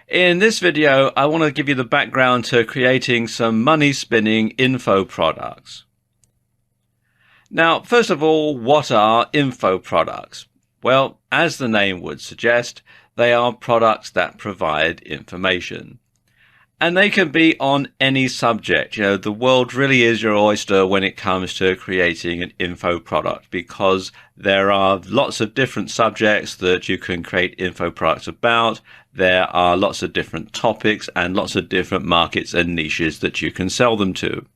In this video, I want to give you the background to creating some money-spinning info products. Now, first of all, what are info products? Well, as the name would suggest, they are products that provide information. And they can be on any subject. The world really is your oyster when it comes to creating an info product, because there are lots of different subjects that you can create info products about. There are lots of different topics and lots of different markets and niches that you can sell them to.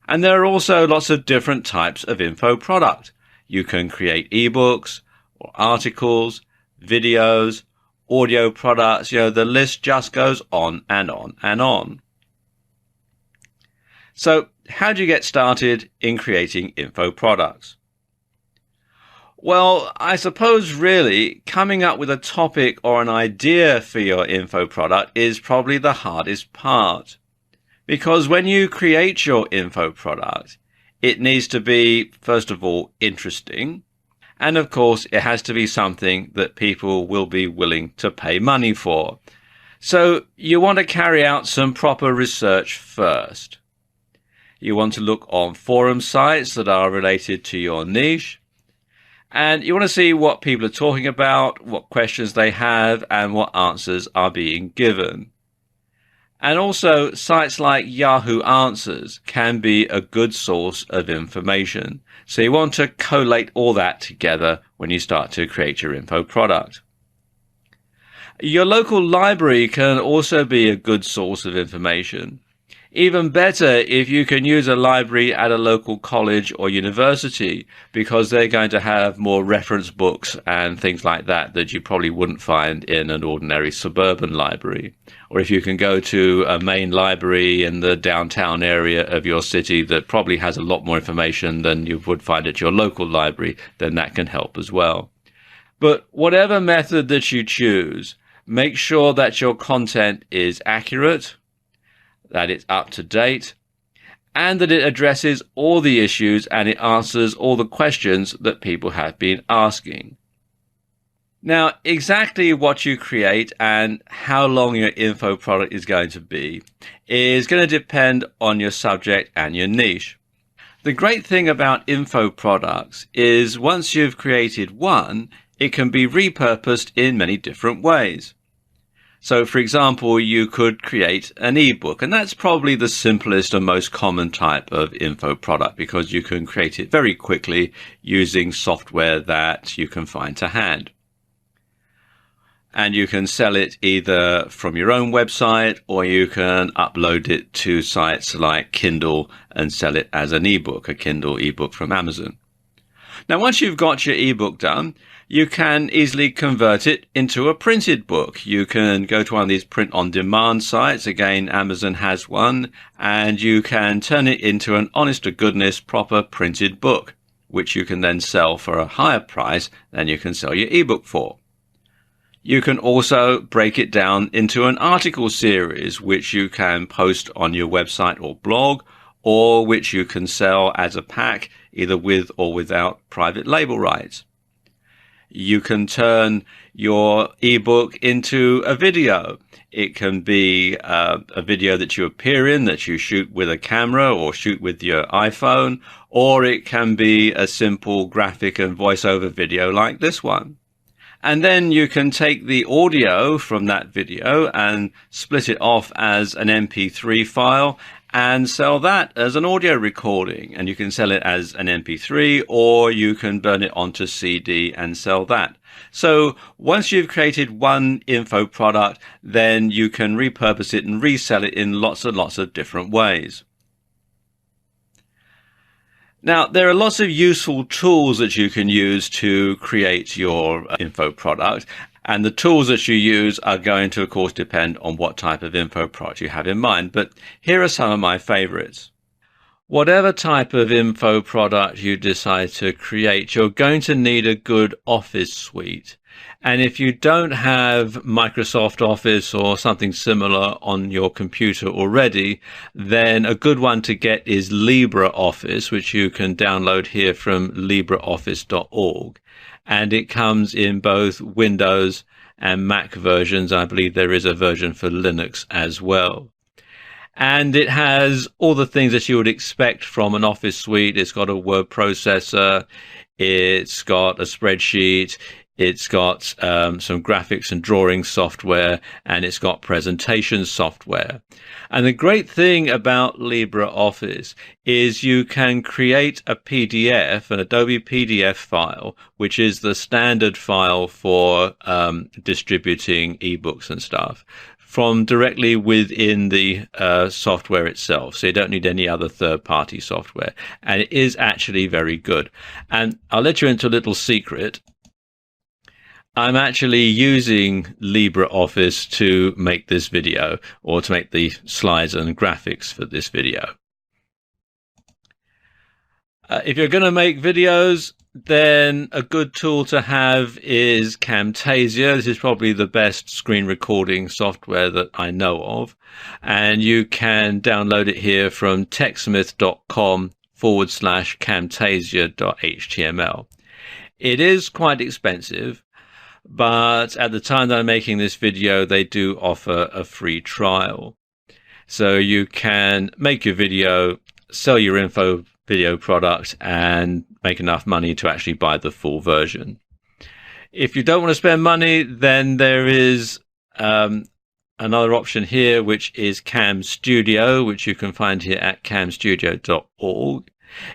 And there are also lots of different types of info product. You can create ebooks or articles, videos, audio products, the list just goes on and on and on. So how do you get started in creating info products? Well, I suppose really coming up with a topic or an idea for your info product is probably the hardest part. Because when you create your info product, it needs to be, first of all, interesting. And of course, it has to be something that people will be willing to pay money for. So you want to carry out some proper research first. You want to look on forum sites that are related to your niche. And you want to see what people are talking about, what questions they have, and what answers are being given. And also, sites like Yahoo Answers can be a good source of information. So you want to collate all that together when you start to create your info product. Your local library can also be a good source of information. Even better if you can use a library at a local college or university, because they're going to have more reference books and things like that that you probably wouldn't find in an ordinary suburban library. Or if you can go to a main library in the downtown area of your city that probably has a lot more information than you would find at your local library, then that can help as well. But whatever method that you choose, make sure that your content is accurate, that it's up to date, and that it addresses all the issues and it answers all the questions that people have been asking. Now, exactly what you create and how long your info product is going to be is going to depend on your subject and your niche. The great thing about info products is once you've created one, it can be repurposed in many different ways. So, for example, you could create an ebook, and that's probably the simplest and most common type of info product because you can create it very quickly using software that you can find to hand. And you can sell it either from your own website or you can upload it to sites like Kindle and sell it as an ebook, a Kindle ebook from Amazon. Now, once you've got your ebook done, you can easily convert it into a printed book. You can go to one of these print-on-demand sites. Again, Amazon has one, and you can turn it into an honest-to-goodness proper printed book, which you can then sell for a higher price than you can sell your ebook for. You can also break it down into an article series, which you can post on your website or blog, or which you can sell as a pack, either with or without private label rights. You can turn your ebook into a video. It can be a video that you appear in, that you shoot with a camera or shoot with your iPhone, or it can be a simple graphic and voiceover video like this one. And then you can take the audio from that video and split it off as an MP3 file and sell that as an audio recording. And you can sell it as an MP3 or you can burn it onto CD and sell that. So once you've created one info product, then you can repurpose it and resell it in lots and lots of different ways. Now, there are lots of useful tools that you can use to create your info product, and the tools that you use are going to, of course, depend on what type of info product you have in mind, but here are some of my favorites. Whatever type of info product you decide to create, you're going to need a good Office suite. And if you don't have Microsoft Office or something similar on your computer already, then a good one to get is LibreOffice, which you can download here from LibreOffice.org. And it comes in both Windows and Mac versions. I believe there is a version for Linux as well. And it has all the things that you would expect from an Office suite. It's got a word processor, it's got a spreadsheet, it's got some graphics and drawing software, and it's got presentation software. And the great thing about LibreOffice is you can create a PDF, an Adobe PDF file, which is the standard file for distributing ebooks and stuff, from directly within the software itself. So you don't need any other third-party software. And it is actually very good. And I'll let you into a little secret. I'm actually using LibreOffice to make this video, or to make the slides and graphics for this video. If you're going to make videos, then a good tool to have is Camtasia. This is probably the best screen recording software that I know of. And you can download it here from techsmith.com/camtasia.html. It is quite expensive, but at the time that I'm making this video, they do offer a free trial. So you can make your video, sell your info video product, and make enough money to actually buy the full version. If you don't want to spend money, then there is another option here, which is Cam Studio, which you can find here at camstudio.org.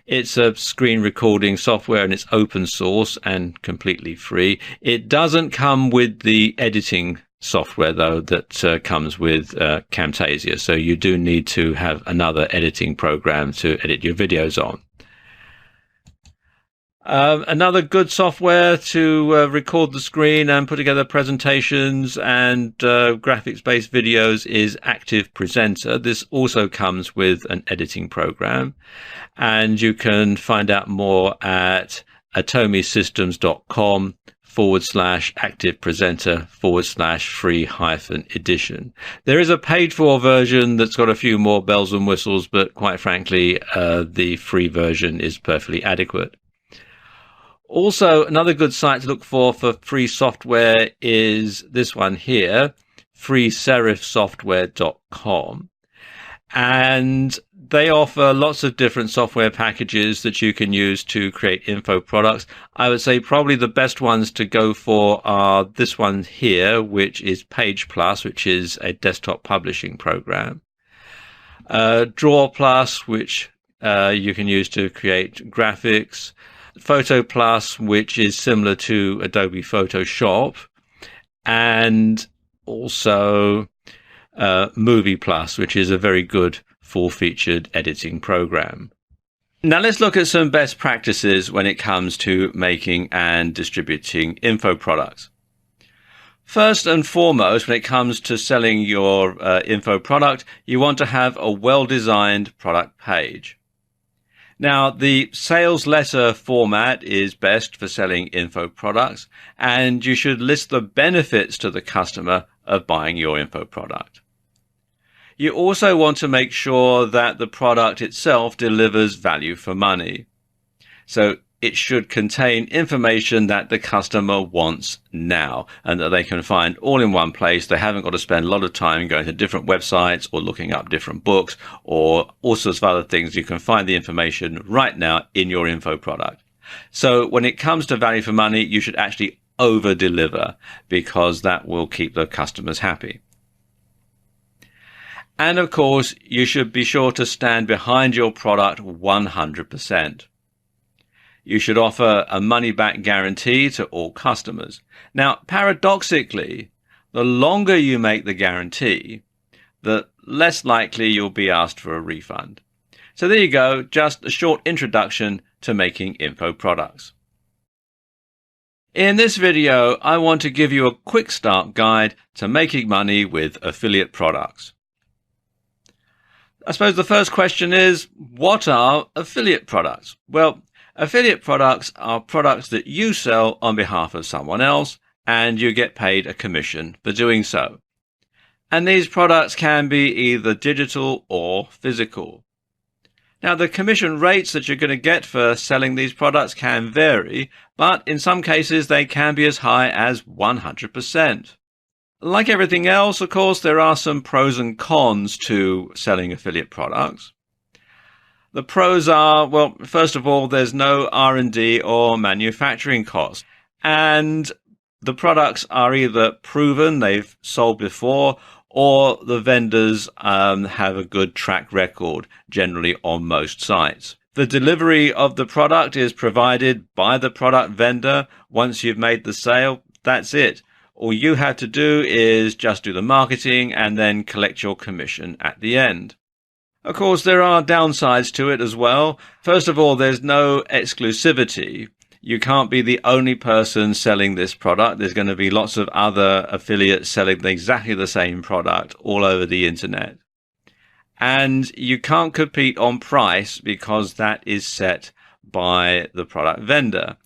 It's a screen recording software, and it's open source and completely free. It doesn't come with the editing software, though, that comes with Camtasia. So you do need to have another editing program to edit your videos on. Another good software to record the screen and put together presentations and graphics-based videos is Active Presenter. This also comes with an editing program, and you can find out more at atomisystems.com/Active Presenter /free-edition. There is a paid-for version that's got a few more bells and whistles, but quite frankly, the free version is perfectly adequate. Also, another good site to look for free software is this one here, freeserifsoftware.com. And they offer lots of different software packages that you can use to create info products. I would say probably the best ones to go for are this one here, which is Page Plus, which is a desktop publishing program. Draw Plus, which you can use to create graphics. Photo Plus, which is similar to Adobe Photoshop, and also Movie Plus, which is a very good full-featured editing program. Now let's look at some best practices when it comes to making and distributing info products. First and foremost, when it comes to selling your info product, you want to have a well-designed product page. Now, the sales letter format is best for selling info products, and you should list the benefits to the customer of buying your info product. You also want to make sure that the product itself delivers value for money. So it should contain information that the customer wants now and that they can find all in one place. They haven't got to spend a lot of time going to different websites or looking up different books or all sorts of other things. You can find the information right now in your info product. So when it comes to value for money, you should actually over deliver, because that will keep the customers happy. And of course, you should be sure to stand behind your product 100%. You should offer a money-back guarantee to all customers. Now, paradoxically, the longer you make the guarantee, the less likely you'll be asked for a refund. So there you go, just a short introduction to making info products. In this video, I want to give you a quick start guide to making money with affiliate products. I suppose the first question is, what are affiliate products? Well, affiliate products are products that you sell on behalf of someone else, and you get paid a commission for doing so. And these products can be either digital or physical. Now, the commission rates that you're going to get for selling these products can vary, but in some cases they can be as high as 100%. Like everything else, of course, there are some pros and cons to selling affiliate products. The pros are, well, first of all, there's no R&D or manufacturing costs. And the products are either proven, they've sold before, or the vendors have a good track record, generally on most sites. The delivery of the product is provided by the product vendor. Once you've made the sale, that's it. All you have to do is just do the marketing and then collect your commission at the end. Of course, there are downsides to it as well. First of all, there's no exclusivity. You can't be the only person selling this product. There's going to be lots of other affiliates selling exactly the same product all over the internet. And you can't compete on price because that is set by the product vendor.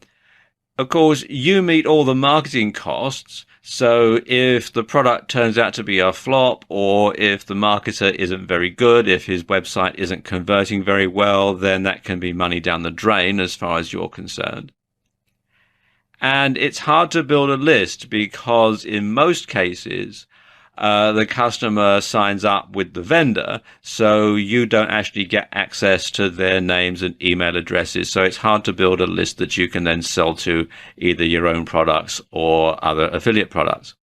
Of course, you meet all the marketing costs. So if the product turns out to be a flop, or if the marketer isn't very good, if his website isn't converting very well, then that can be money down the drain as far as you're concerned. And it's hard to build a list because in most cases, the customer signs up with the vendor, so you don't actually get access to their names and email addresses. So it's hard to build a list that you can then sell to either your own products or other affiliate products.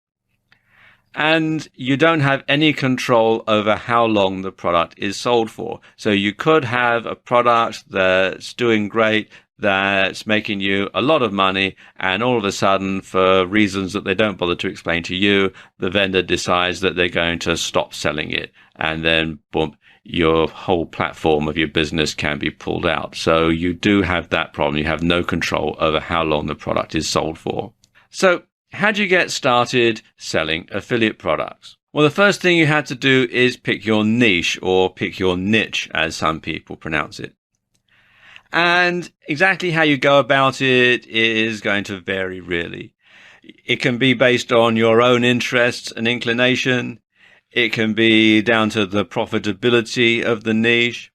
And you don't have any control over how long the product is sold for. So you could have a product that's doing great, that's making you a lot of money, and all of a sudden, for reasons that they don't bother to explain to you, the vendor decides that they're going to stop selling it, and then boom, your whole platform of your business can be pulled out. So you do have that problem. You have no control over how long the product is sold for. So how do you get started selling affiliate products? Well, the first thing you have to do is pick your niche, or pick your niche, as some people pronounce it. And exactly how you go about it is going to vary, really. It can be based on your own interests and inclination. It can be down to the profitability of the niche.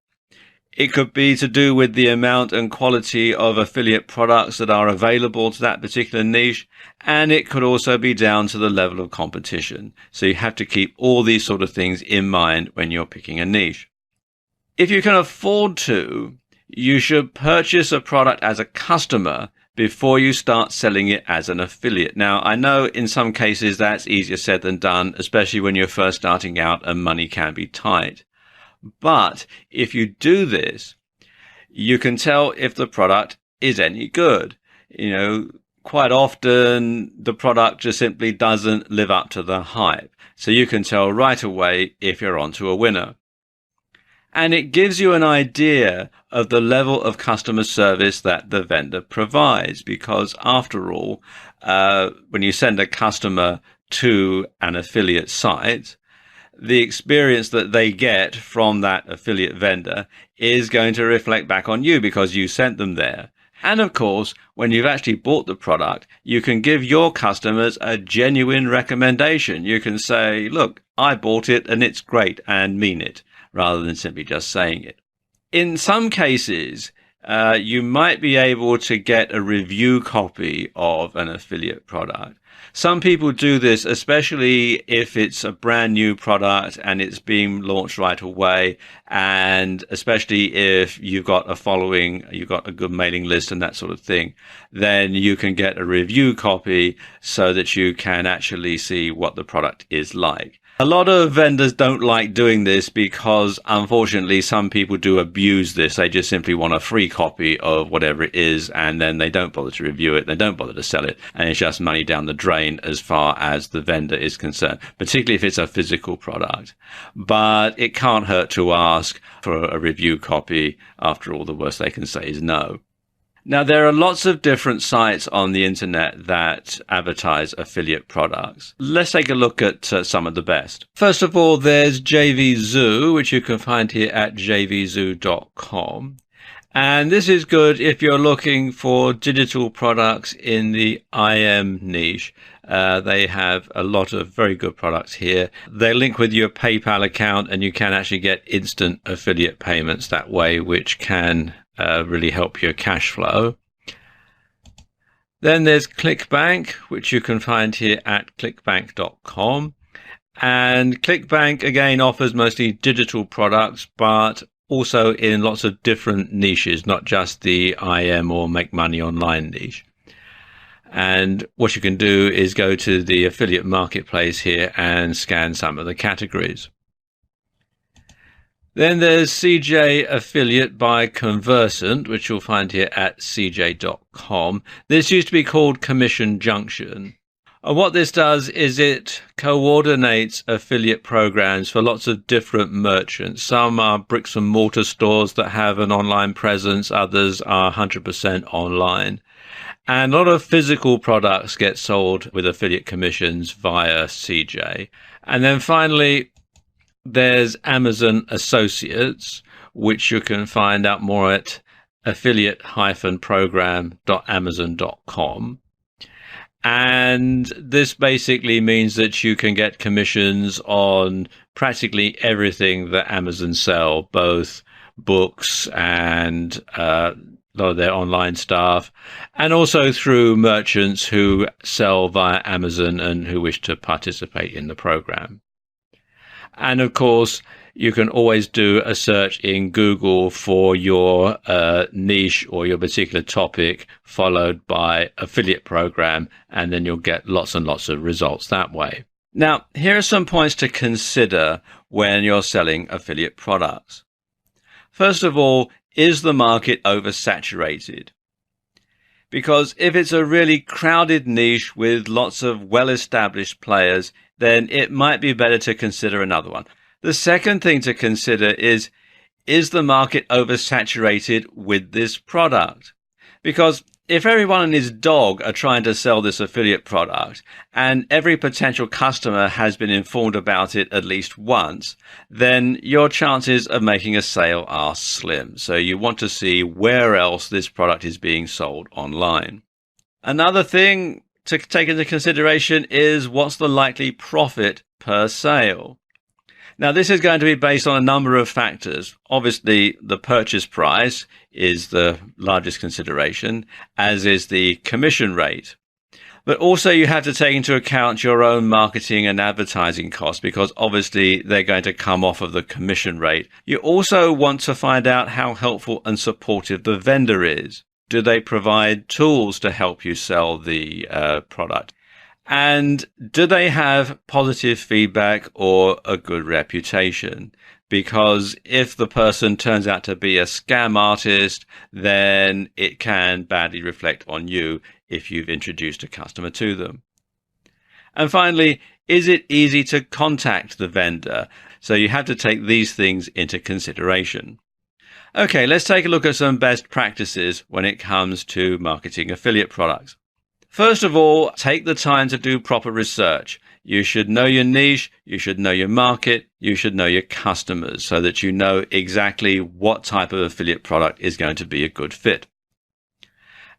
It could be to do with the amount and quality of affiliate products that are available to that particular niche. And it could also be down to the level of competition. So you have to keep all these sort of things in mind when you're picking a niche. If you can afford to, you should purchase a product as a customer before you start selling it as an affiliate. Now, I know in some cases that's easier said than done, especially when you're first starting out and money can be tight. But if you do this, you can tell if the product is any good. Quite often the product just simply doesn't live up to the hype. So you can tell right away if you're onto a winner. And it gives you an idea of the level of customer service that the vendor provides, because after all, when you send a customer to an affiliate site, the experience that they get from that affiliate vendor is going to reflect back on you because you sent them there. And of course, when you've actually bought the product, you can give your customers a genuine recommendation. You can say, look, I bought it and it's great, and mean it, rather than simply just saying it. In some cases, you might be able to get a review copy of an affiliate product. Some people do this, especially if it's a brand new product and it's being launched right away, and especially if you've got a following, you've got a good mailing list and that sort of thing, then you can get a review copy so that you can actually see what the product is like. A lot of vendors don't like doing this because, unfortunately, some people do abuse this. They just simply want a free copy of whatever it is, and then they don't bother to review it. They don't bother to sell it, and it's just money down the drain as far as the vendor is concerned, particularly if it's a physical product. But it can't hurt to ask for a review copy. After all, the worst they can say is no. Now, there are lots of different sites on the internet that advertise affiliate products. Let's take a look at some of the best. First of all, there's JVZoo, which you can find here at jvzoo.com. And this is good if you're looking for digital products in the IM niche. They have a lot of very good products here. They link with your PayPal account, and you can actually get instant affiliate payments that way, which can really help your cash flow. Then there's ClickBank, which you can find here at clickbank.com. And ClickBank, again, offers mostly digital products, but also in lots of different niches, not just the IM or make money online niche. And what you can do is go to the affiliate marketplace here and scan some of the categories. Then there's CJ Affiliate by Conversant, which you'll find here at cj.com. This used to be called Commission Junction. And what this does is it coordinates affiliate programs for lots of different merchants. Some are bricks and mortar stores that have an online presence. Others are 100% online. And a lot of physical products get sold with affiliate commissions via CJ. And then finally, there's Amazon Associates, which you can find out more at affiliate-program.amazon.com. And this basically means that you can get commissions on practically everything that Amazon sell, both books and a lot of their online stuff, and also through merchants who sell via Amazon and who wish to participate in the program. And of course, you can always do a search in Google for your niche or your particular topic, followed by affiliate program, and then you'll get lots and lots of results that way. Now, here are some points to consider when you're selling affiliate products. First of all, is the market oversaturated? Because if it's a really crowded niche with lots of well-established players, then it might be better to consider another one. The second thing to consider is the market oversaturated with this product? Because if everyone and his dog are trying to sell this affiliate product and every potential customer has been informed about it at least once, then your chances of making a sale are slim. So you want to see where else this product is being sold online. Another thing to take into consideration is what's the likely profit per sale. Now, this is going to be based on a number of factors. Obviously, the purchase price is the largest consideration, as is the commission rate. But also you have to take into account your own marketing and advertising costs, because obviously they're going to come off of the commission rate. You also want to find out how helpful and supportive the vendor is. Do they provide tools to help you sell the product? And do they have positive feedback or a good reputation? Because if the person turns out to be a scam artist, then it can badly reflect on you if you've introduced a customer to them. And finally, is it easy to contact the vendor? So you have to take these things into consideration. Okay, let's take a look at some best practices when it comes to marketing affiliate products. First of all, take the time to do proper research. You should know your niche, you should know your market, you should know your customers so that you know exactly what type of affiliate product is going to be a good fit.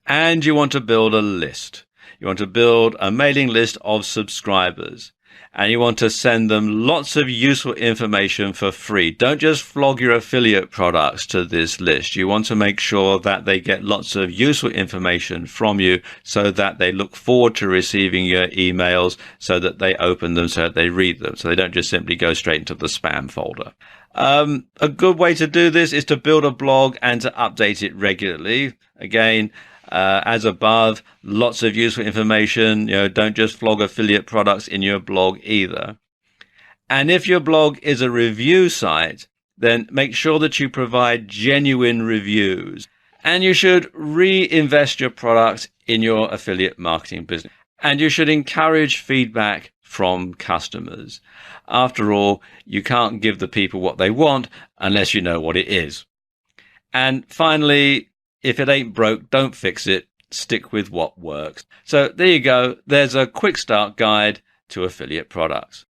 And you want to build a list. You want to build a mailing list of subscribers. And you want to send them lots of useful information for free. Don't just flog your affiliate products to this list. You want to make sure that they get lots of useful information from you so that they look forward to receiving your emails, so that they open them, so that they read them, so they don't just simply go straight into the spam folder. A good way to do this is to build a blog and to update it regularly. Again, as above, lots of useful information. Don't just flog affiliate products in your blog either. And if your blog is a review site, then make sure that you provide genuine reviews. And you should reinvest your products in your affiliate marketing business. And you should encourage feedback from customers. After all, you can't give the people what they want unless you know what it is. And finally, if it ain't broke, don't fix it. Stick with what works. So there you go. There's a quick start guide to affiliate products.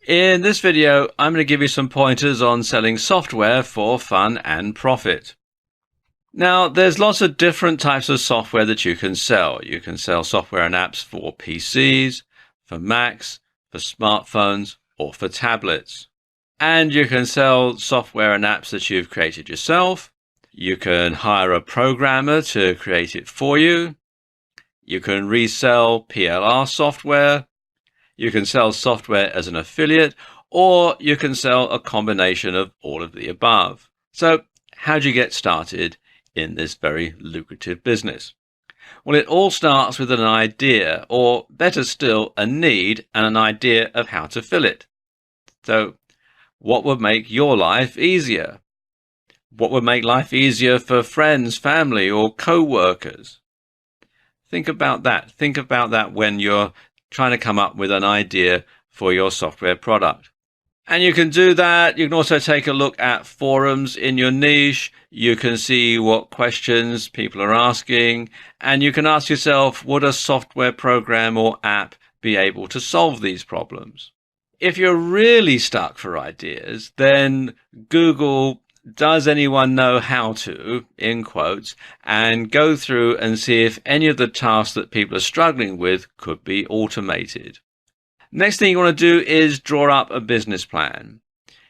In this video, I'm going to give you some pointers on selling software for fun and profit. Now, there's lots of different types of software that you can sell. You can sell software and apps for PCs, for Macs, for smartphones, or for tablets. And you can sell software and apps that you've created yourself. You can hire a programmer to create it for you. You can resell PLR software, you can sell software as an affiliate, or you can sell a combination of all of the above. So how do you get started in this very lucrative business? Well, it all starts with an idea, or better still, a need and an idea of how to fill it. So what would make your life easier? What would make life easier for friends, family, or co-workers? Think about that. Think about that when you're trying to come up with an idea for your software product. And you can do that. You can also take a look at forums in your niche. You can see what questions people are asking. And you can ask yourself, would a software program or app be able to solve these problems? If you're really stuck for ideas, then Google "does anyone know how to," in quotes, and go through and see if any of the tasks that people are struggling with could be automated. Next thing you want to do is draw up a business plan.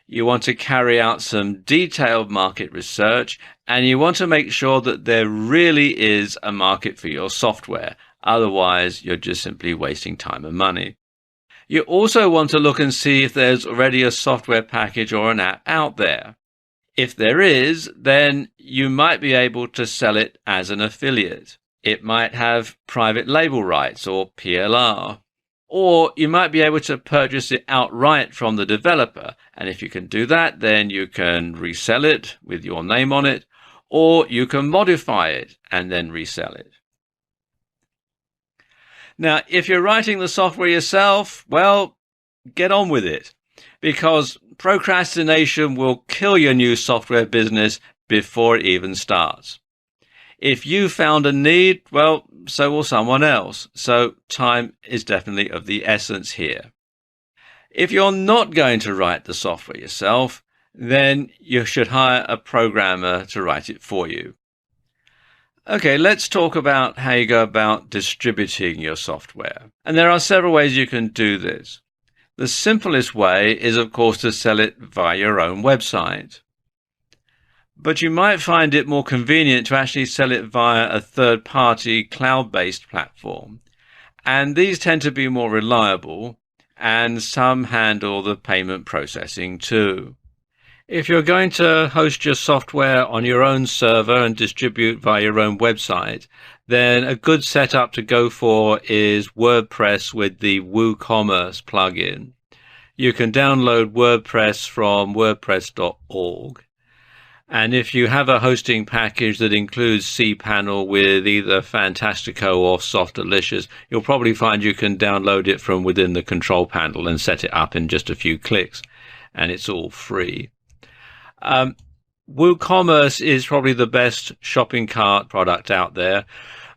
You want to carry out some detailed market research, and you want to make sure that there really is a market for your software. Otherwise, you're just simply wasting time and money. You also want to look and see if there's already a software package or an app out there. If there is, then you might be able to sell it as an affiliate. It might have private label rights or PLR. Or you might be able to purchase it outright from the developer. And if you can do that, then you can resell it with your name on it, or you can modify it and then resell it. Now, if you're writing the software yourself, well, get on with it, because procrastination will kill your new software business before it even starts. If you found a need, well, so will someone else. So time is definitely of the essence here. If you're not going to write the software yourself, then you should hire a programmer to write it for you. Okay, let's talk about how you go about distributing your software. And there are several ways you can do this. The simplest way is, of course, to sell it via your own website. But you might find it more convenient to actually sell it via a third-party cloud-based platform. And these tend to be more reliable, and some handle the payment processing too. If you're going to host your software on your own server and distribute via your own website, then a good setup to go for is WordPress with the WooCommerce plugin. You can download WordPress from wordpress.org. And if you have a hosting package that includes cPanel with either Fantastico or Softalicious, you'll probably find you can download it from within the control panel and set it up in just a few clicks. And it's all free. WooCommerce is probably the best shopping cart product out there.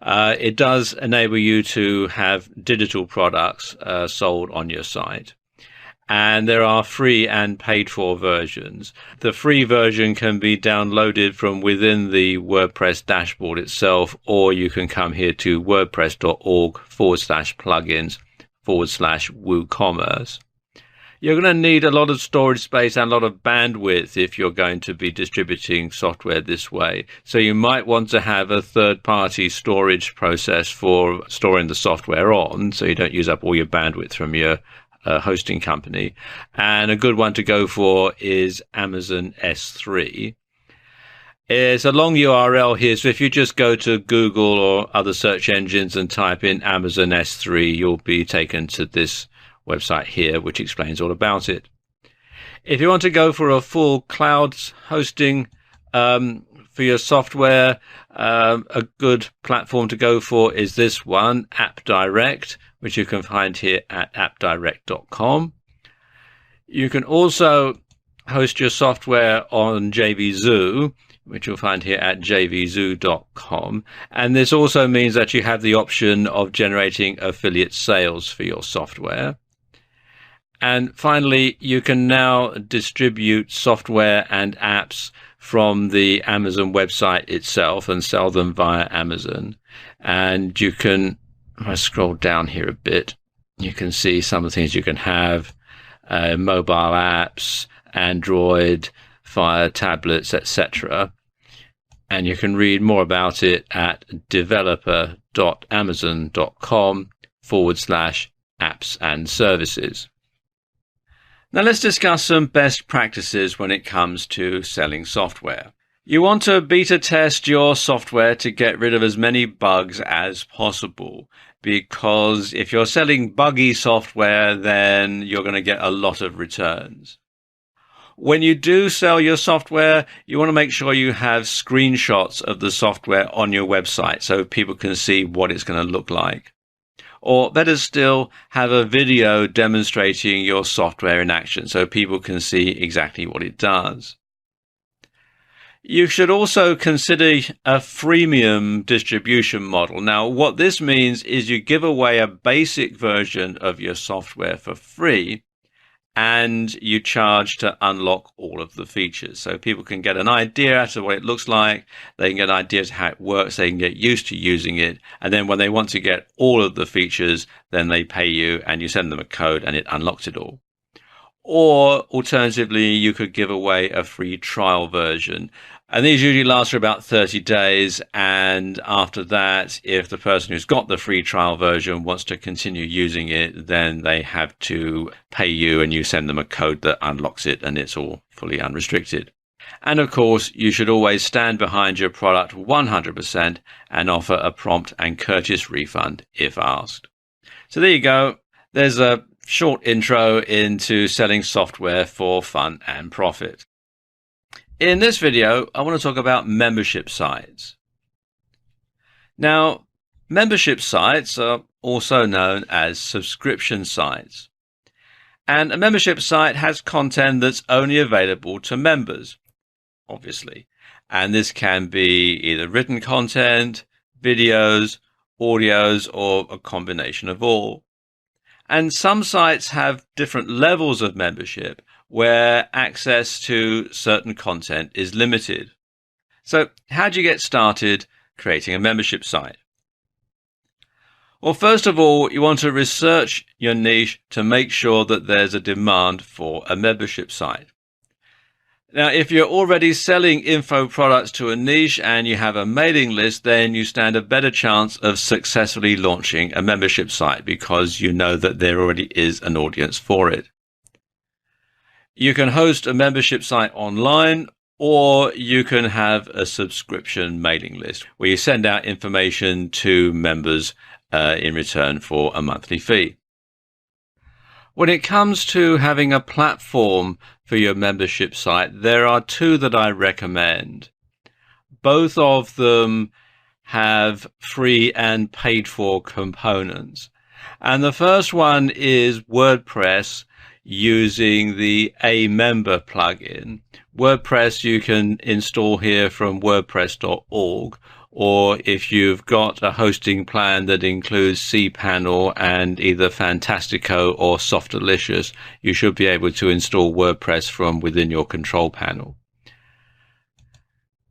It does enable you to have digital products sold on your site. And there are free and paid for versions. The free version can be downloaded from within the WordPress dashboard itself, or you can come here to wordpress.org/plugins/WooCommerce. You're going to need a lot of storage space and a lot of bandwidth if you're going to be distributing software this way. So you might want to have a third-party storage process for storing the software on, so you don't use up all your bandwidth from your hosting company. And a good one to go for is Amazon S3. It's a long URL here, so if you just go to Google or other search engines and type in Amazon S3, you'll be taken to this website here, which explains all about it. If you want to go for a full cloud hosting for your software, a good platform to go for is this one, AppDirect, which you can find here at appdirect.com. You can also host your software on JVZoo, which you'll find here at jvzoo.com. And this also means that you have the option of generating affiliate sales for your software. And finally, you can now distribute software and apps from the Amazon website itself and sell them via Amazon. And you can, if I scroll down here a bit, you can see some of the things you can have, mobile apps, Android, Fire tablets, etc. And you can read more about it at developer.amazon.com/apps and services. Now let's discuss some best practices when it comes to selling software. You want to beta test your software to get rid of as many bugs as possible, because if you're selling buggy software, then you're going to get a lot of returns. When you do sell your software, you want to make sure you have screenshots of the software on your website so people can see what it's going to look like. Or better still, have a video demonstrating your software in action so people can see exactly what it does. You should also consider a freemium distribution model. Now, what this means is you give away a basic version of your software for free, and you charge to unlock all of the features. So people can get an idea as to what it looks like, they can get an idea as to how it works, they can get used to using it, and then when they want to get all of the features, then they pay you and you send them a code and it unlocks it all. Or alternatively, you could give away a free trial version. And these usually last for about 30 days. And after that, if the person who's got the free trial version wants to continue using it, then they have to pay you and you send them a code that unlocks it and it's all fully unrestricted. And of course, you should always stand behind your product 100% and offer a prompt and courteous refund if asked. So there you go. There's a short intro into selling software for fun and profit. In this video, I want to talk about membership sites. Now, membership sites are also known as subscription sites. And a membership site has content that's only available to members, obviously. And this can be either written content, videos, audios, or a combination of all. And some sites have different levels of membership where access to certain content is limited. So how do you get started creating a membership site? Well, first of all, you want to research your niche to make sure that there's a demand for a membership site. Now, if you're already selling info products to a niche and you have a mailing list, then you stand a better chance of successfully launching a membership site because you know that there already is an audience for it. You can host a membership site online, or you can have a subscription mailing list where you send out information to members in return for a monthly fee. When it comes to having a platform for your membership site, there are two that I recommend. Both of them have free and paid for components. And the first one is WordPress using the Amember plugin. WordPress you can install here from wordpress.org, or if you've got a hosting plan that includes cPanel and either Fantastico or Softalicious, you should be able to install WordPress from within your control panel.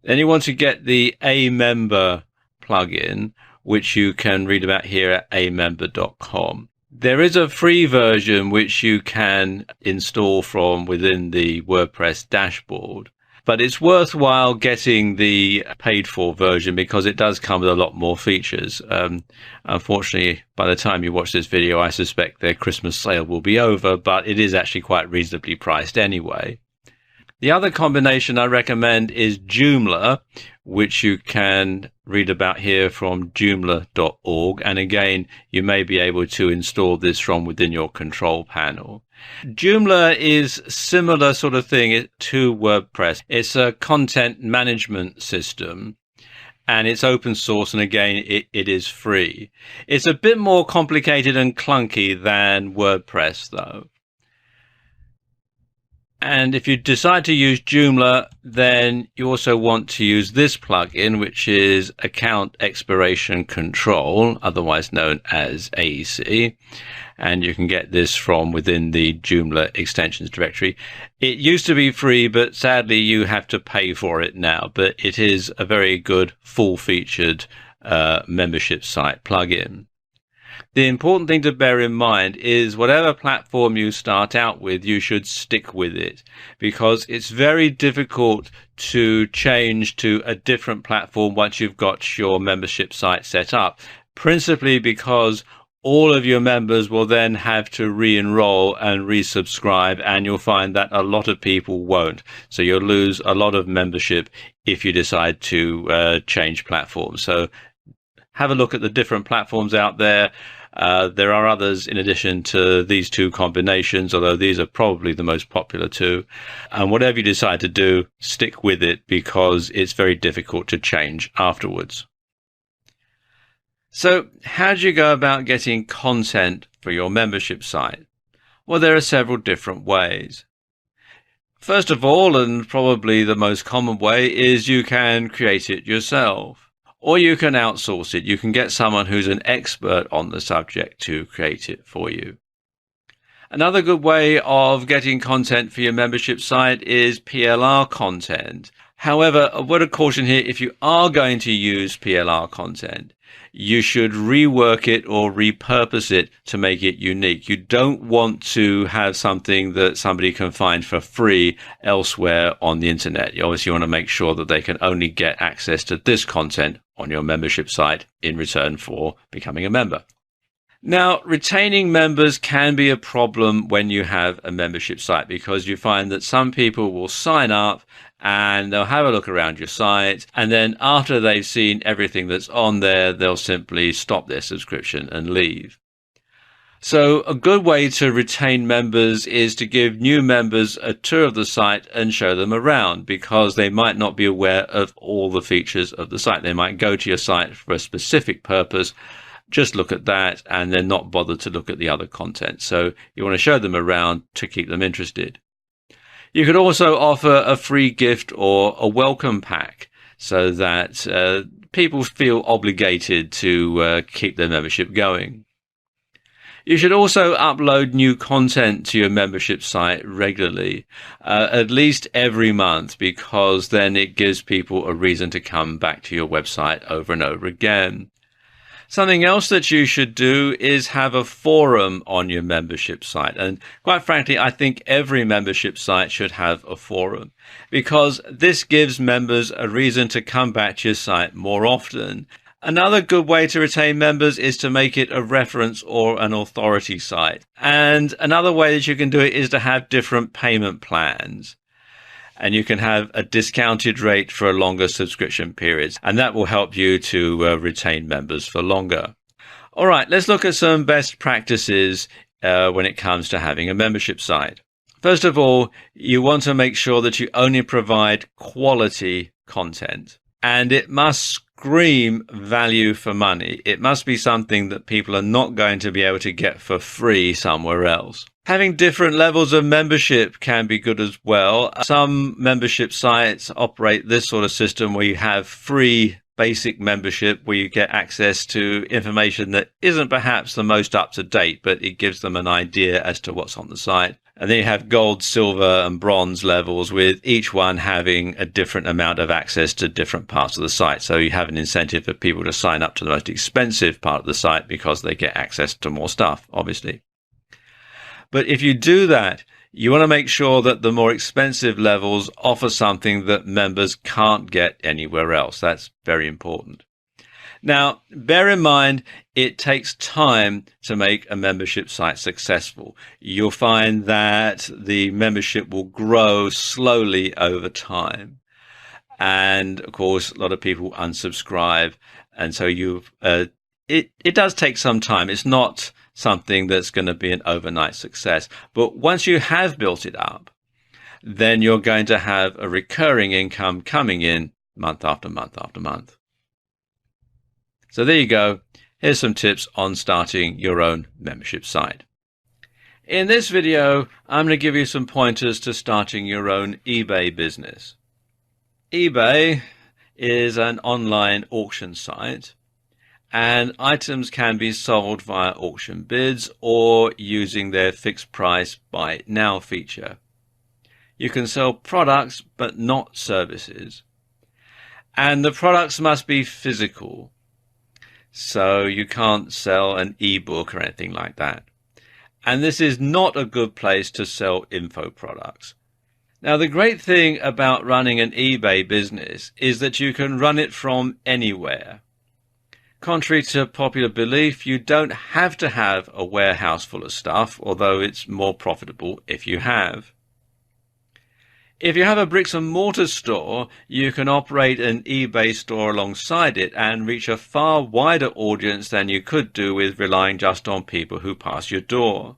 Then you want to get the Amember plugin, which you can read about here at amember.com. There is a free version which you can install from within the WordPress dashboard, but it's worthwhile getting the paid for version because it does come with a lot more features. Unfortunately, by the time you watch this video, I suspect their Christmas sale will be over, but it is actually quite reasonably priced anyway. The other combination I recommend is Joomla, which you can read about here from joomla.org. And again, you may be able to install this from within your control panel. Joomla is similar sort of thing to WordPress. It's a content management system and it's open source. And again, it is free. It's a bit more complicated and clunky than WordPress though. And if you decide to use Joomla, then you also want to use this plugin, which is Account Expiration Control, otherwise known as AEC. And you can get this from within the Joomla extensions directory. It used to be free, but sadly you have to pay for it now. But it is a very good full-featured membership site plugin. The important thing to bear in mind is whatever platform you start out with, you should stick with it, because it's very difficult to change to a different platform once you've got your membership site set up, principally because all of your members will then have to re-enroll and resubscribe, and you'll find that a lot of people won't. So you'll lose a lot of membership if you decide to change platforms. So have a look at the different platforms out there. There are others in addition to these two combinations, although these are probably the most popular two. And whatever you decide to do, stick with it, because it's very difficult to change afterwards. So how do you go about getting content for your membership site? Well, there are several different ways. First of all, and probably the most common way, is you can create it yourself. Or you can outsource it. You can get someone who's an expert on the subject to create it for you. Another good way of getting content for your membership site is PLR content. However, a word of caution here: if you are going to use PLR content, you should rework it or repurpose it to make it unique. You don't want to have something that somebody can find for free elsewhere on the internet. You obviously want to make sure that they can only get access to this content on your membership site in return for becoming a member. Now, retaining members can be a problem when you have a membership site, because you find that some people will sign up and they'll have a look around your site, and then after they've seen everything that's on there, they'll simply stop their subscription and leave. So a good way to retain members is to give new members a tour of the site and show them around, because they might not be aware of all the features of the site. They might go to your site for a specific purpose, just look at that, and then not bother to look at the other content. So you want to show them around to keep them interested. You could also offer a free gift or a welcome pack, so that people feel obligated to keep their membership going. You should also upload new content to your membership site regularly, at least every month, because then it gives people a reason to come back to your website over and over again. Something else that you should do is have a forum on your membership site. And quite frankly, I think every membership site should have a forum, because this gives members a reason to come back to your site more often. Another good way to retain members is to make it a reference or an authority site. And another way that you can do it is to have different payment plans. And you can have a discounted rate for a longer subscription periods, and that will help you to retain members for longer. All right, let's look at some best practices when it comes to having a membership site. First of all, you want to make sure that you only provide quality content, and it must scream value for money. It must be something that people are not going to be able to get for free somewhere else. Having different levels of membership can be good as well. Some membership sites operate this sort of system where you have free basic membership, where you get access to information that isn't perhaps the most up to date, but it gives them an idea as to what's on the site. And then you have gold, silver, and bronze levels, with each one having a different amount of access to different parts of the site. So you have an incentive for people to sign up to the most expensive part of the site because they get access to more stuff, obviously. But if you do that, you want to make sure that the more expensive levels offer something that members can't get anywhere else. That's very important. Now, bear in mind, it takes time to make a membership site successful. You'll find that the membership will grow slowly over time. And of course, a lot of people unsubscribe. And so it does take some time. It's not something that's going to be an overnight success. But once you have built it up, then you're going to have a recurring income coming in month after month after month. So there you go. Here's some tips on starting your own membership site. In this video, I'm going to give you some pointers to starting your own eBay business. eBay is an online auction site, and items can be sold via auction bids or using their fixed price buy it now feature. You can sell products but not services, and the products must be physical. So you can't sell an ebook or anything like that. And this is not a good place to sell info products. Now, the great thing about running an eBay business is that you can run it from anywhere. Contrary to popular belief, you don't have to have a warehouse full of stuff, although it's more profitable if you have. If you have a bricks and mortar store, you can operate an eBay store alongside it and reach a far wider audience than you could do with relying just on people who pass your door.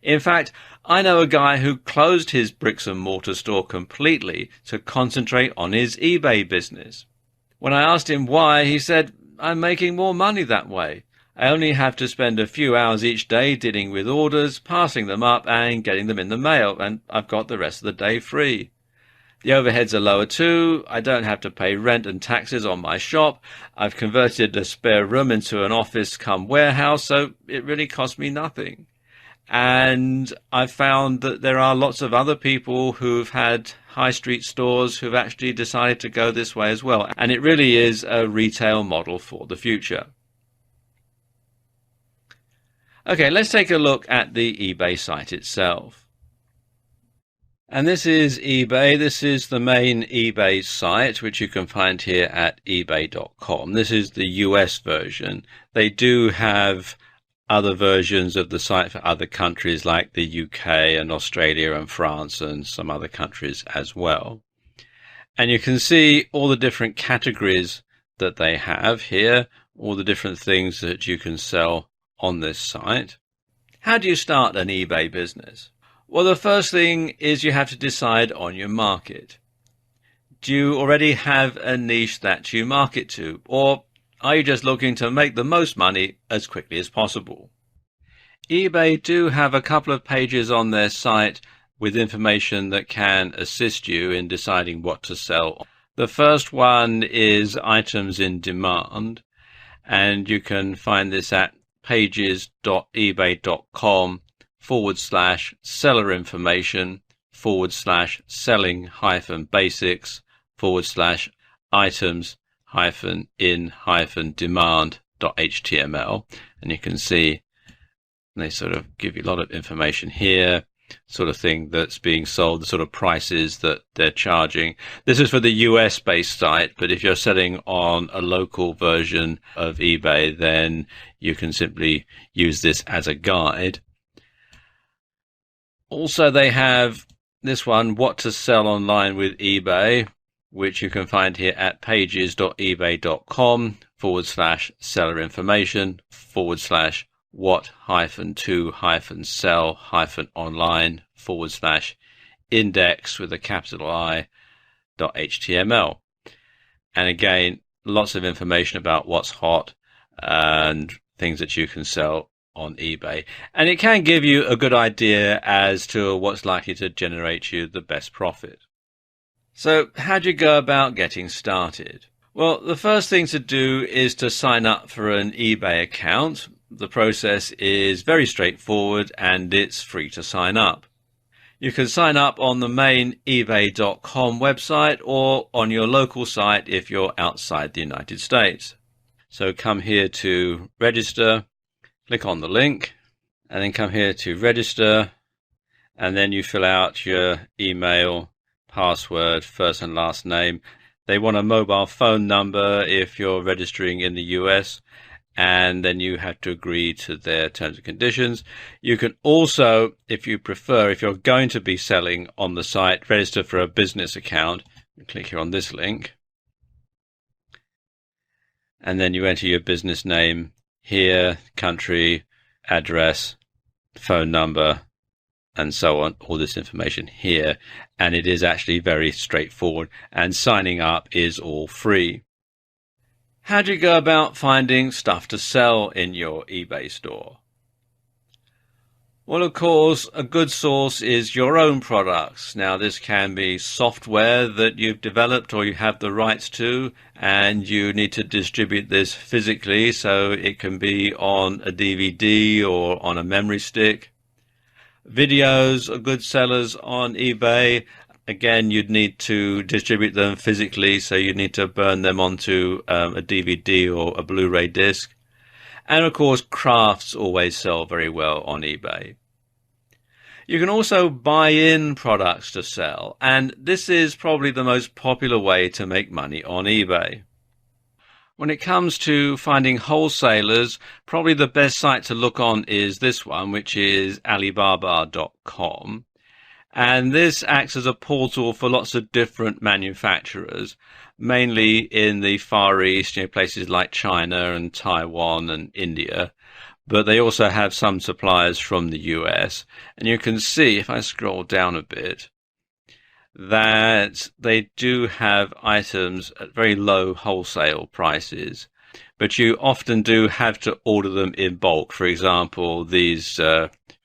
In fact, I know a guy who closed his bricks and mortar store completely to concentrate on his eBay business. When I asked him why, he said, "I'm making more money that way. I only have to spend a few hours each day dealing with orders, passing them up and getting them in the mail, and I've got the rest of the day free. The overheads are lower too. I don't have to pay rent and taxes on my shop. I've converted a spare room into an office cum warehouse, so it really costs me nothing." And I've found that there are lots of other people who've had high street stores who've actually decided to go this way as well. And it really is a retail model for the future. Okay, let's take a look at the eBay site itself. And this is eBay. This is the main eBay site, which you can find here at ebay.com. This is the US version. They do have other versions of the site for other countries like the UK and Australia and France and some other countries as well. And you can see all the different categories that they have here, all the different things that you can sell on this site. How do you start an eBay business? Well, the first thing is you have to decide on your market. Do you already have a niche that you market to, or are you just looking to make the most money as quickly as possible? eBay do have a couple of pages on their site with information that can assist you in deciding what to sell. The first one is items in demand, and you can find this at pages.ebay.com/seller information/selling-items-in-demand.html. And you can see they sort of give you a lot of information here, sort of thing that's being sold, the sort of prices that they're charging. This is for the US based site, but if you're selling on a local version of eBay, then you can simply use this as a guide. Also, they have this one, what to sell online with eBay, which you can find here at pages.ebay.com/seller information/what-to-sell-online/index with a capital I.html. And again, lots of information about what's hot and things that you can sell on eBay. And it can give you a good idea as to what's likely to generate you the best profit. So how do you go about getting started? Well, the first thing to do is to sign up for an eBay account. The process is very straightforward and it's free to sign up. You can sign up on the main ebay.com website or on your local site if you're outside the United States. So come here to register, click on the link, and then come here to register, and then you fill out your email, password, first and last name. They want a mobile phone number if you're registering in the US, and then you have to agree to their terms and conditions. You can also, if you prefer, if you're going to be selling on the site, register for a business account. Click here on this link, and then you enter your business name here, country, address, phone number, and so on, all this information here. And it is actually very straightforward, and signing up is all free. How do you go about finding stuff to sell in your eBay store? Well, of course, a good source is your own products. Now, this can be software that you've developed or you have the rights to, and you need to distribute this physically, so it can be on a DVD or on a memory stick. Videos are good sellers on eBay. Again, you'd need to distribute them physically, so you'd need to burn them onto a DVD or a Blu-ray disc. And of course, crafts always sell very well on eBay. You can also buy in products to sell, and this is probably the most popular way to make money on eBay. When it comes to finding wholesalers, probably the best site to look on is this one, which is Alibaba.com. And this acts as a portal for lots of different manufacturers, mainly in the Far East, places like China and Taiwan and India. But they also have some suppliers from the US. And you can see, if I scroll down a bit, that they do have items at very low wholesale prices. But you often do have to order them in bulk. For example, these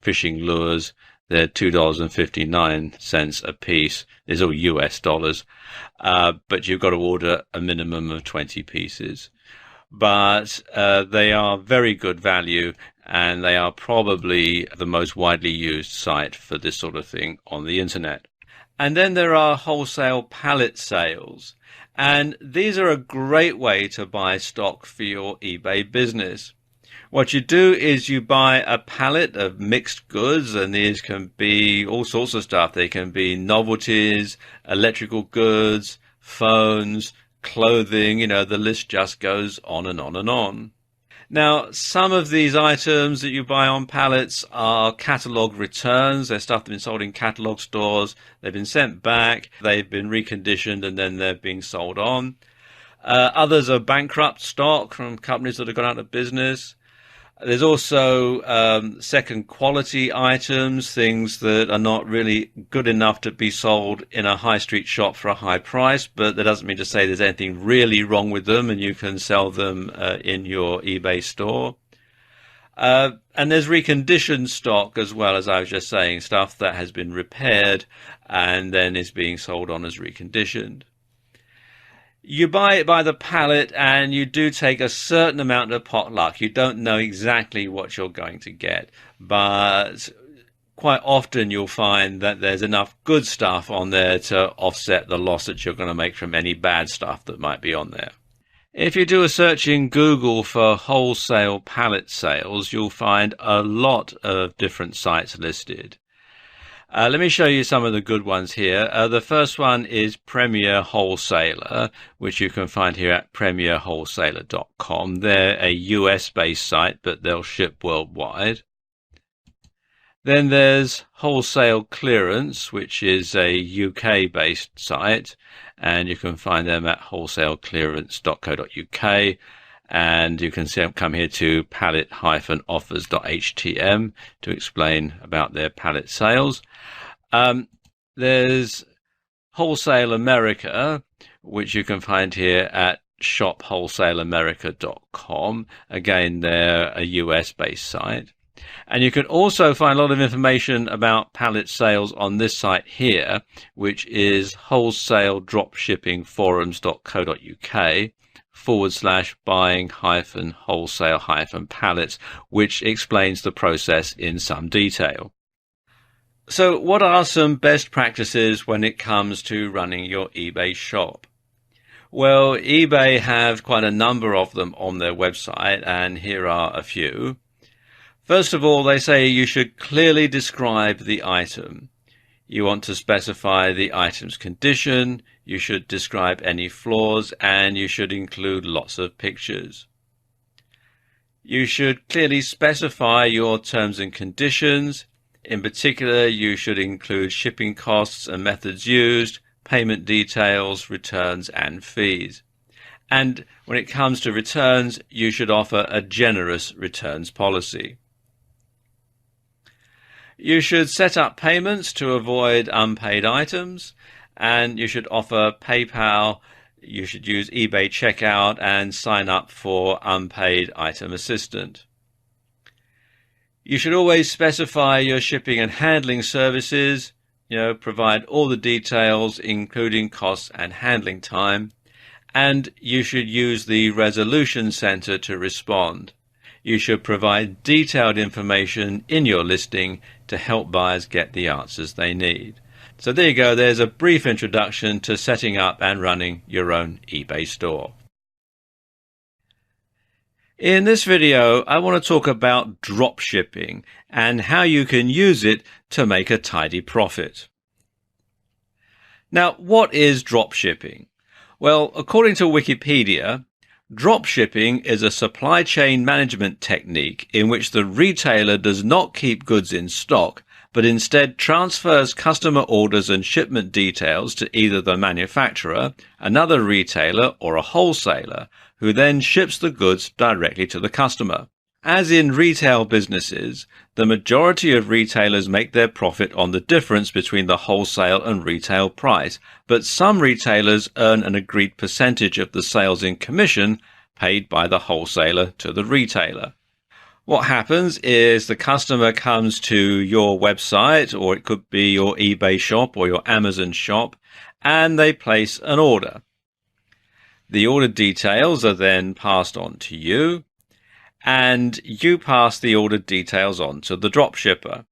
fishing lures, they're $2.59 a piece. These are all US dollars. But you've got to order a minimum of 20 pieces. But they are very good value, and they are probably the most widely used site for this sort of thing on the internet. And then there are wholesale pallet sales, and these are a great way to buy stock for your eBay business. What you do is you buy a pallet of mixed goods, and these can be all sorts of stuff. They can be novelties, electrical goods, phones, clothing, the list just goes on and on and on. Now, some of these items that you buy on pallets are catalog returns. They're stuff that's been sold in catalog stores. They've been sent back. They've been reconditioned, and then they're being sold on. Others are bankrupt stock from companies that have gone out of business. There's also second quality items, things that are not really good enough to be sold in a high street shop for a high price, but that doesn't mean to say there's anything really wrong with them, and you can sell them in your eBay store. And there's reconditioned stock as well, as I was just saying, stuff that has been repaired and then is being sold on as reconditioned. You buy it by the pallet, and you do take a certain amount of pot luck. You don't know exactly what you're going to get, but quite often you'll find that there's enough good stuff on there to offset the loss that you're going to make from any bad stuff that might be on there. If you do a search in Google for wholesale pallet sales, you'll find a lot of different sites listed. Let me show you some of the good ones here. The first one is Premier Wholesaler, which you can find here at premierwholesaler.com. They're a US-based site, but they'll ship worldwide. Then there's Wholesale Clearance, which is a UK-based site, and you can find them at wholesaleclearance.co.uk. And you can come here to pallet-offers.htm to explain about their pallet sales. There's Wholesale America, which you can find here at shopwholesaleamerica.com. Again, they're a US-based site. And you can also find a lot of information about pallet sales on this site here, which is wholesale-dropshipping-forums.co.uk. /buying-wholesale-pallets, which explains the process in some detail. So what are some best practices when it comes to running your eBay shop? Well, eBay have quite a number of them on their website, and here are a few. First of all, they say you should clearly describe the item. You want to specify the item's condition, you should describe any flaws, and you should include lots of pictures. You should clearly specify your terms and conditions. In particular, you should include shipping costs and methods used, payment details, returns, and fees. And when it comes to returns, you should offer a generous returns policy. You should set up payments to avoid unpaid items, and you should offer PayPal. You should use eBay Checkout and sign up for unpaid item assistant. You should always specify your shipping and handling services, provide all the details, including costs and handling time, and you should use the Resolution Center to respond. You should provide detailed information in your listing to help buyers get the answers they need. So there you go, there's a brief introduction to setting up and running your own eBay store. In this video, I want to talk about drop shipping and how you can use it to make a tidy profit. Now, what is drop shipping? Well, according to Wikipedia, drop shipping is a supply chain management technique in which the retailer does not keep goods in stock, but instead transfers customer orders and shipment details to either the manufacturer, another retailer, or a wholesaler, who then ships the goods directly to the customer. As in retail businesses, the majority of retailers make their profit on the difference between the wholesale and retail price, but some retailers earn an agreed percentage of the sales in commission paid by the wholesaler to the retailer. What happens is the customer comes to your website, or it could be your eBay shop or your Amazon shop, and they place an order. The order details are then passed on to you, and you pass the order details on to the dropshipper.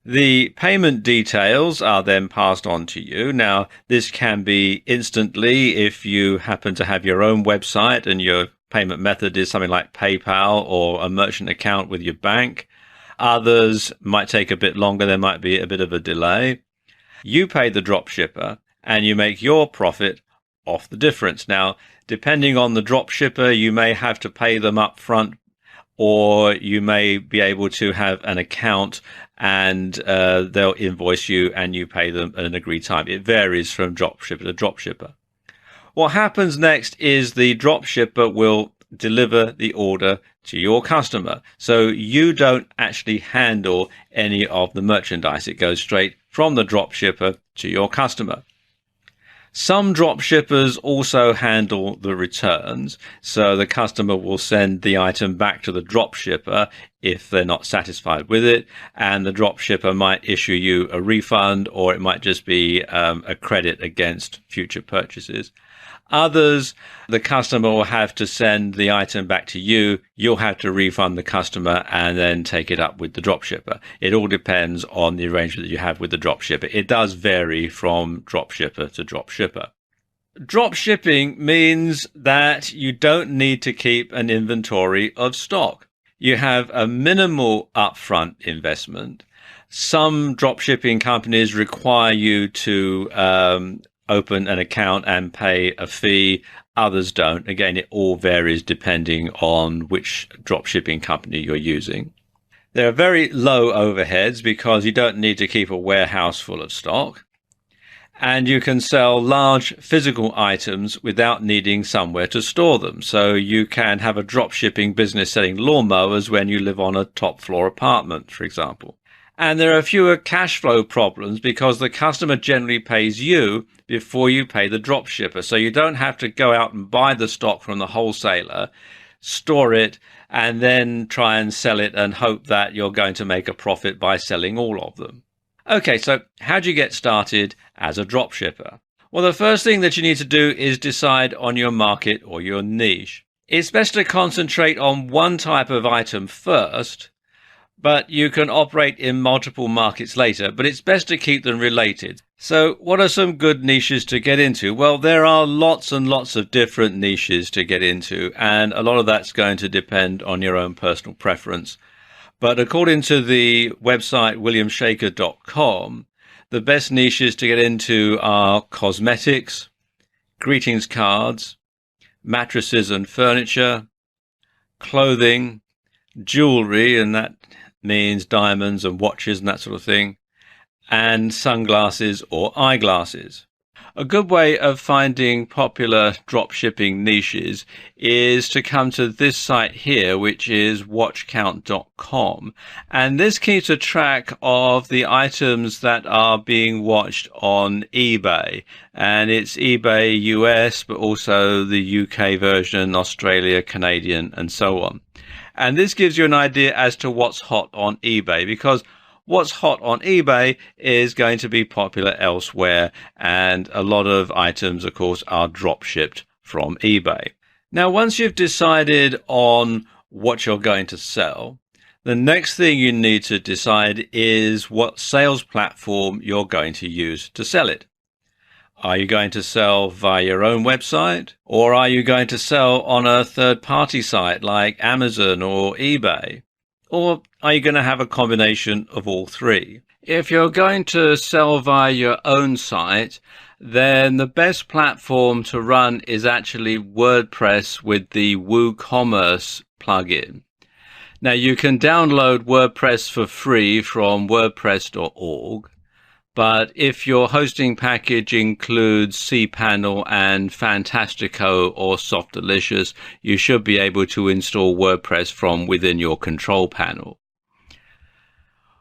The payment details are then passed on to you. Now, this can be instantly if you happen to have your own website and your payment method is something like PayPal or a merchant account with your bank. Others might take a bit longer. There might be a bit of a delay. You pay the dropshipper and you make your profit off the difference. Now, depending on the dropshipper, you may have to pay them up front, or you may be able to have an account and they'll invoice you and you pay them at an agreed time. It varies from dropshipper to dropshipper. What happens next is the dropshipper will deliver the order to your customer. So you don't actually handle any of the merchandise. It goes straight from the dropshipper to your customer. Some dropshippers also handle the returns, so the customer will send the item back to the dropshipper if they're not satisfied with it, and the dropshipper might issue you a refund, or it might just be a credit against future purchases. Others, the customer will have to send the item back to you. You'll have to refund the customer and then take it up with the dropshipper. It all depends on the arrangement that you have with the dropshipper. It does vary from dropshipper to dropshipper. Drop shipping means that you don't need to keep an inventory of stock. You have a minimal upfront investment. Some drop shipping companies require you to open an account and pay a fee. Others don't. Again, it all varies depending on which dropshipping company you're using. There are very low overheads because you don't need to keep a warehouse full of stock. And you can sell large physical items without needing somewhere to store them. So you can have a dropshipping business selling lawnmowers when you live on a top floor apartment, for example. And there are fewer cash flow problems because the customer generally pays you before you pay the dropshipper. So you don't have to go out and buy the stock from the wholesaler, store it, and then try and sell it and hope that you're going to make a profit by selling all of them. Okay, so how do you get started as a dropshipper? Well, the first thing that you need to do is decide on your market or your niche. It's best to concentrate on one type of item first, but you can operate in multiple markets later, but it's best to keep them related. So what are some good niches to get into? Well, there are lots and lots of different niches to get into, and a lot of that's going to depend on your own personal preference. But according to the website williamshaker.com, the best niches to get into are cosmetics, greetings cards, mattresses and furniture, clothing, jewelry, and that means diamonds and watches and that sort of thing, and sunglasses or eyeglasses. A good way of finding popular dropshipping niches is to come to this site here, which is watchcount.com. And this keeps a track of the items that are being watched on eBay. And it's eBay US, but also the UK version, Australia, Canadian, and so on. And this gives you an idea as to what's hot on eBay, because what's hot on eBay is going to be popular elsewhere, and a lot of items, of course, are drop shipped from eBay. Now, once you've decided on what you're going to sell, The next thing you need to decide is what sales platform you're going to use to sell it. Are you going to sell via your own website, or are you going to sell on a third-party site like Amazon or eBay? Or are you going to have a combination of all three? If you're going to sell via your own site, then the best platform to run is actually WordPress with the WooCommerce plugin. Now, you can download WordPress for free from wordpress.org. But if your hosting package includes cPanel and Fantastico or Softalicious, you should be able to install WordPress from within your control panel.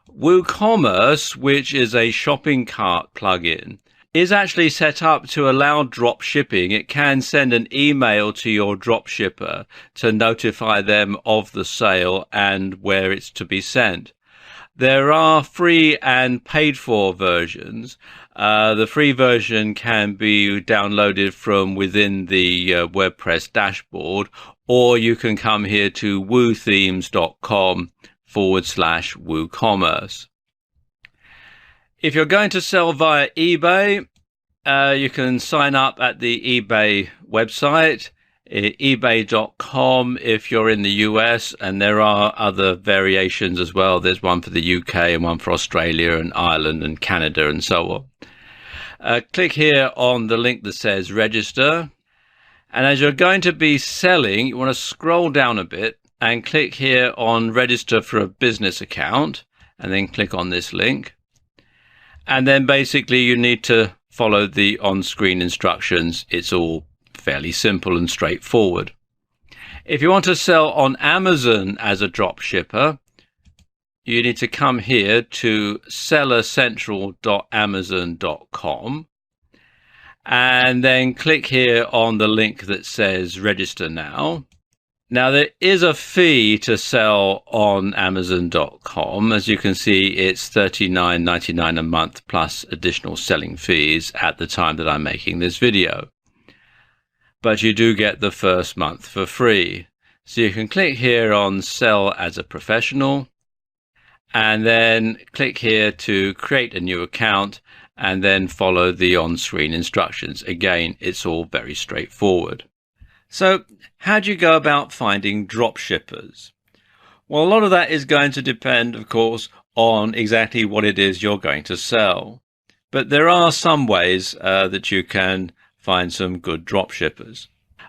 WooCommerce, which is a shopping cart plugin, is actually set up to allow drop shipping. It can send an email to your drop shipper to notify them of the sale and where it's to be sent. There are free and paid for versions. The free version can be downloaded from within the WordPress dashboard, or you can come here to woothemes.com/WooCommerce. If you're going to sell via eBay, you can sign up at the eBay website. ebay.com if you're in the US, and there are other variations as well. There's one for the UK and one for Australia and Ireland and Canada and so on. Click here on the link that says register, and as you're going to be selling, you want to scroll down a bit and click here on register for a business account, and then click on this link, and then basically you need to follow the on-screen instructions. It's all fairly simple and straightforward. If you want to sell on Amazon as a drop shipper, you need to come here to sellercentral.amazon.com and then click here on the link that says register now. Now, there is a fee to sell on Amazon.com. As you can see, it's $39.99 a month plus additional selling fees at the time that I'm making this video. But you do get the first month for free. So you can click here on Sell as a Professional, and then click here to create a new account, and then follow the on-screen instructions. Again, it's all very straightforward. So how do you go about finding drop shippers? Well, a lot of that is going to depend, of course, on exactly what it is you're going to sell. But there are some ways that you can find some good drop shippers.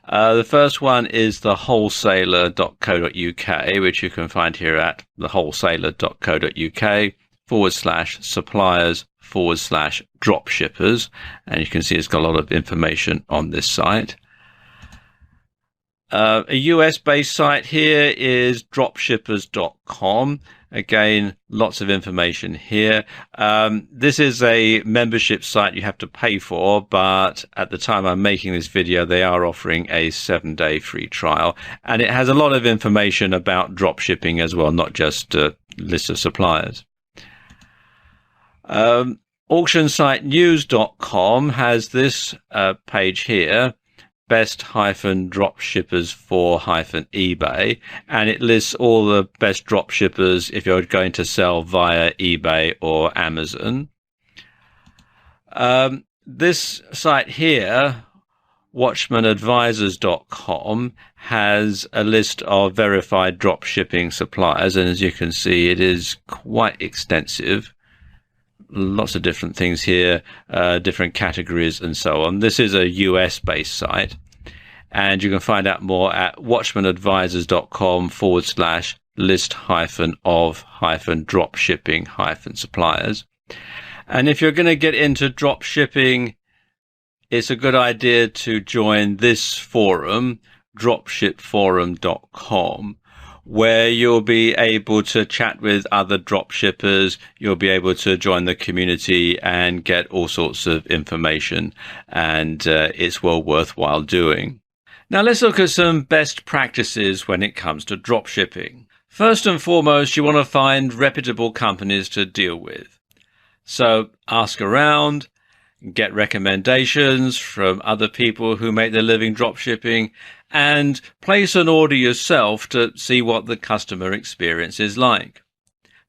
The first one is the wholesaler.co.uk, which you can find here at thewholesaler.co.uk/suppliers/drop shippers. And you can see it's got a lot of information on this site. A US-based site here is dropshippers.com. Again, lots of information here. This is a membership site you have to pay for, but at the time I'm making this video, they are offering a 7-day free trial. And it has a lot of information about drop shipping as well, not just a list of suppliers. Auctionsitenews.com has this page here, best-drop shippers for eBay, and it lists all the best drop shippers if you're going to sell via eBay or Amazon. This site here, watchmanadvisors.com, has a list of verified drop shipping suppliers, and as you can see, it is quite extensive. Lots of different things here, different categories and so on. This is a US-based site, and you can find out more at watchmanadvisors.com/list-of-drop shipping-suppliers. And if you're going to get into drop shipping, it's a good idea to join this forum, dropshipforum.com, where you'll be able to chat with other drop shippers. You'll be able to join the community and get all sorts of information, and it's well worthwhile doing. Now let's look at some best practices when it comes to drop shipping. First and foremost, you want to find reputable companies to deal with. So ask around, get recommendations from other people who make their living dropshipping, and place an order yourself to see what the customer experience is like.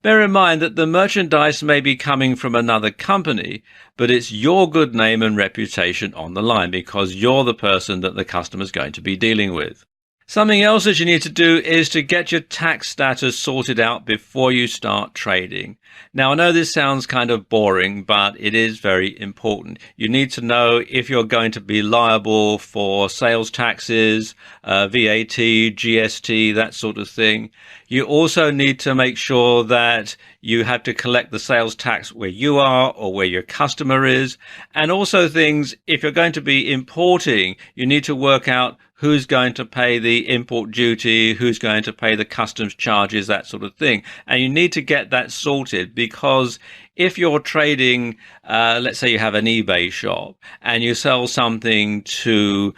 Bear in mind that the merchandise may be coming from another company, but it's your good name and reputation on the line because you're the person that the customer is going to be dealing with. Something else that you need to do is to get your tax status sorted out before you start trading. Now, I know this sounds kind of boring, but it is very important. You need to know if you're going to be liable for sales taxes, VAT, GST, that sort of thing. You also need to make sure that you have to collect the sales tax where you are or where your customer is. And also things, if you're going to be importing, you need to work out who's going to pay the import duty, who's going to pay the customs charges, that sort of thing. And you need to get that sorted because if you're trading, let's say you have an eBay shop and you sell something to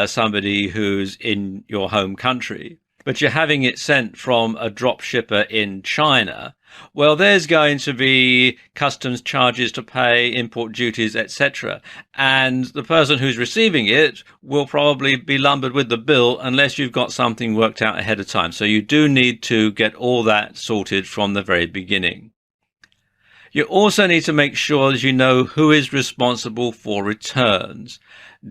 somebody who's in your home country, but you're having it sent from a drop shipper in China, well, there's going to be customs charges to pay, import duties, etc. And the person who's receiving it will probably be lumbered with the bill unless you've got something worked out ahead of time. So you do need to get all that sorted from the very beginning. You also need to make sure that you know who is responsible for returns.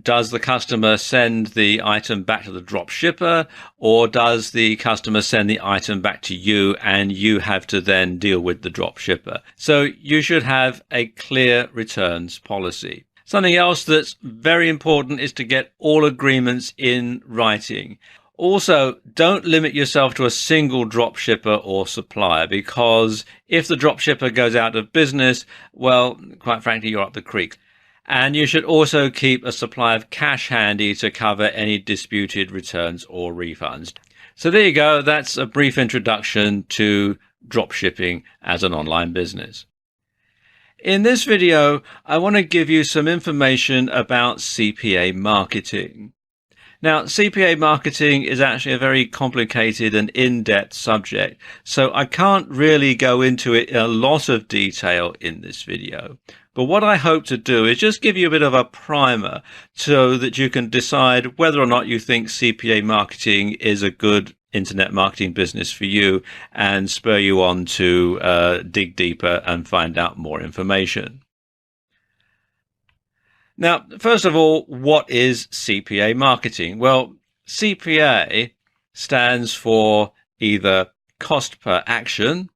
Does the customer send the item back to the drop shipper, or does the customer send the item back to you and you have to then deal with the drop shipper? So you should have a clear returns policy. Something else that's very important is to get all agreements in writing. Also, don't limit yourself to a single drop shipper or supplier, because if the drop shipper goes out of business, well, quite frankly, you're up the creek. And you should also keep a supply of cash handy to cover any disputed returns or refunds. So there you go. That's a brief introduction to dropshipping as an online business. In this video, I want to give you some information about CPA marketing. Now, CPA marketing is actually a very complicated and in-depth subject, so I can't really go into it in a lot of detail in this video. But what I hope to do is just give you a bit of a primer so that you can decide whether or not you think CPA marketing is a good internet marketing business for you and spur you on to dig deeper and find out more information. Now, first of all, what is CPA marketing? Well, CPA stands for either cost per action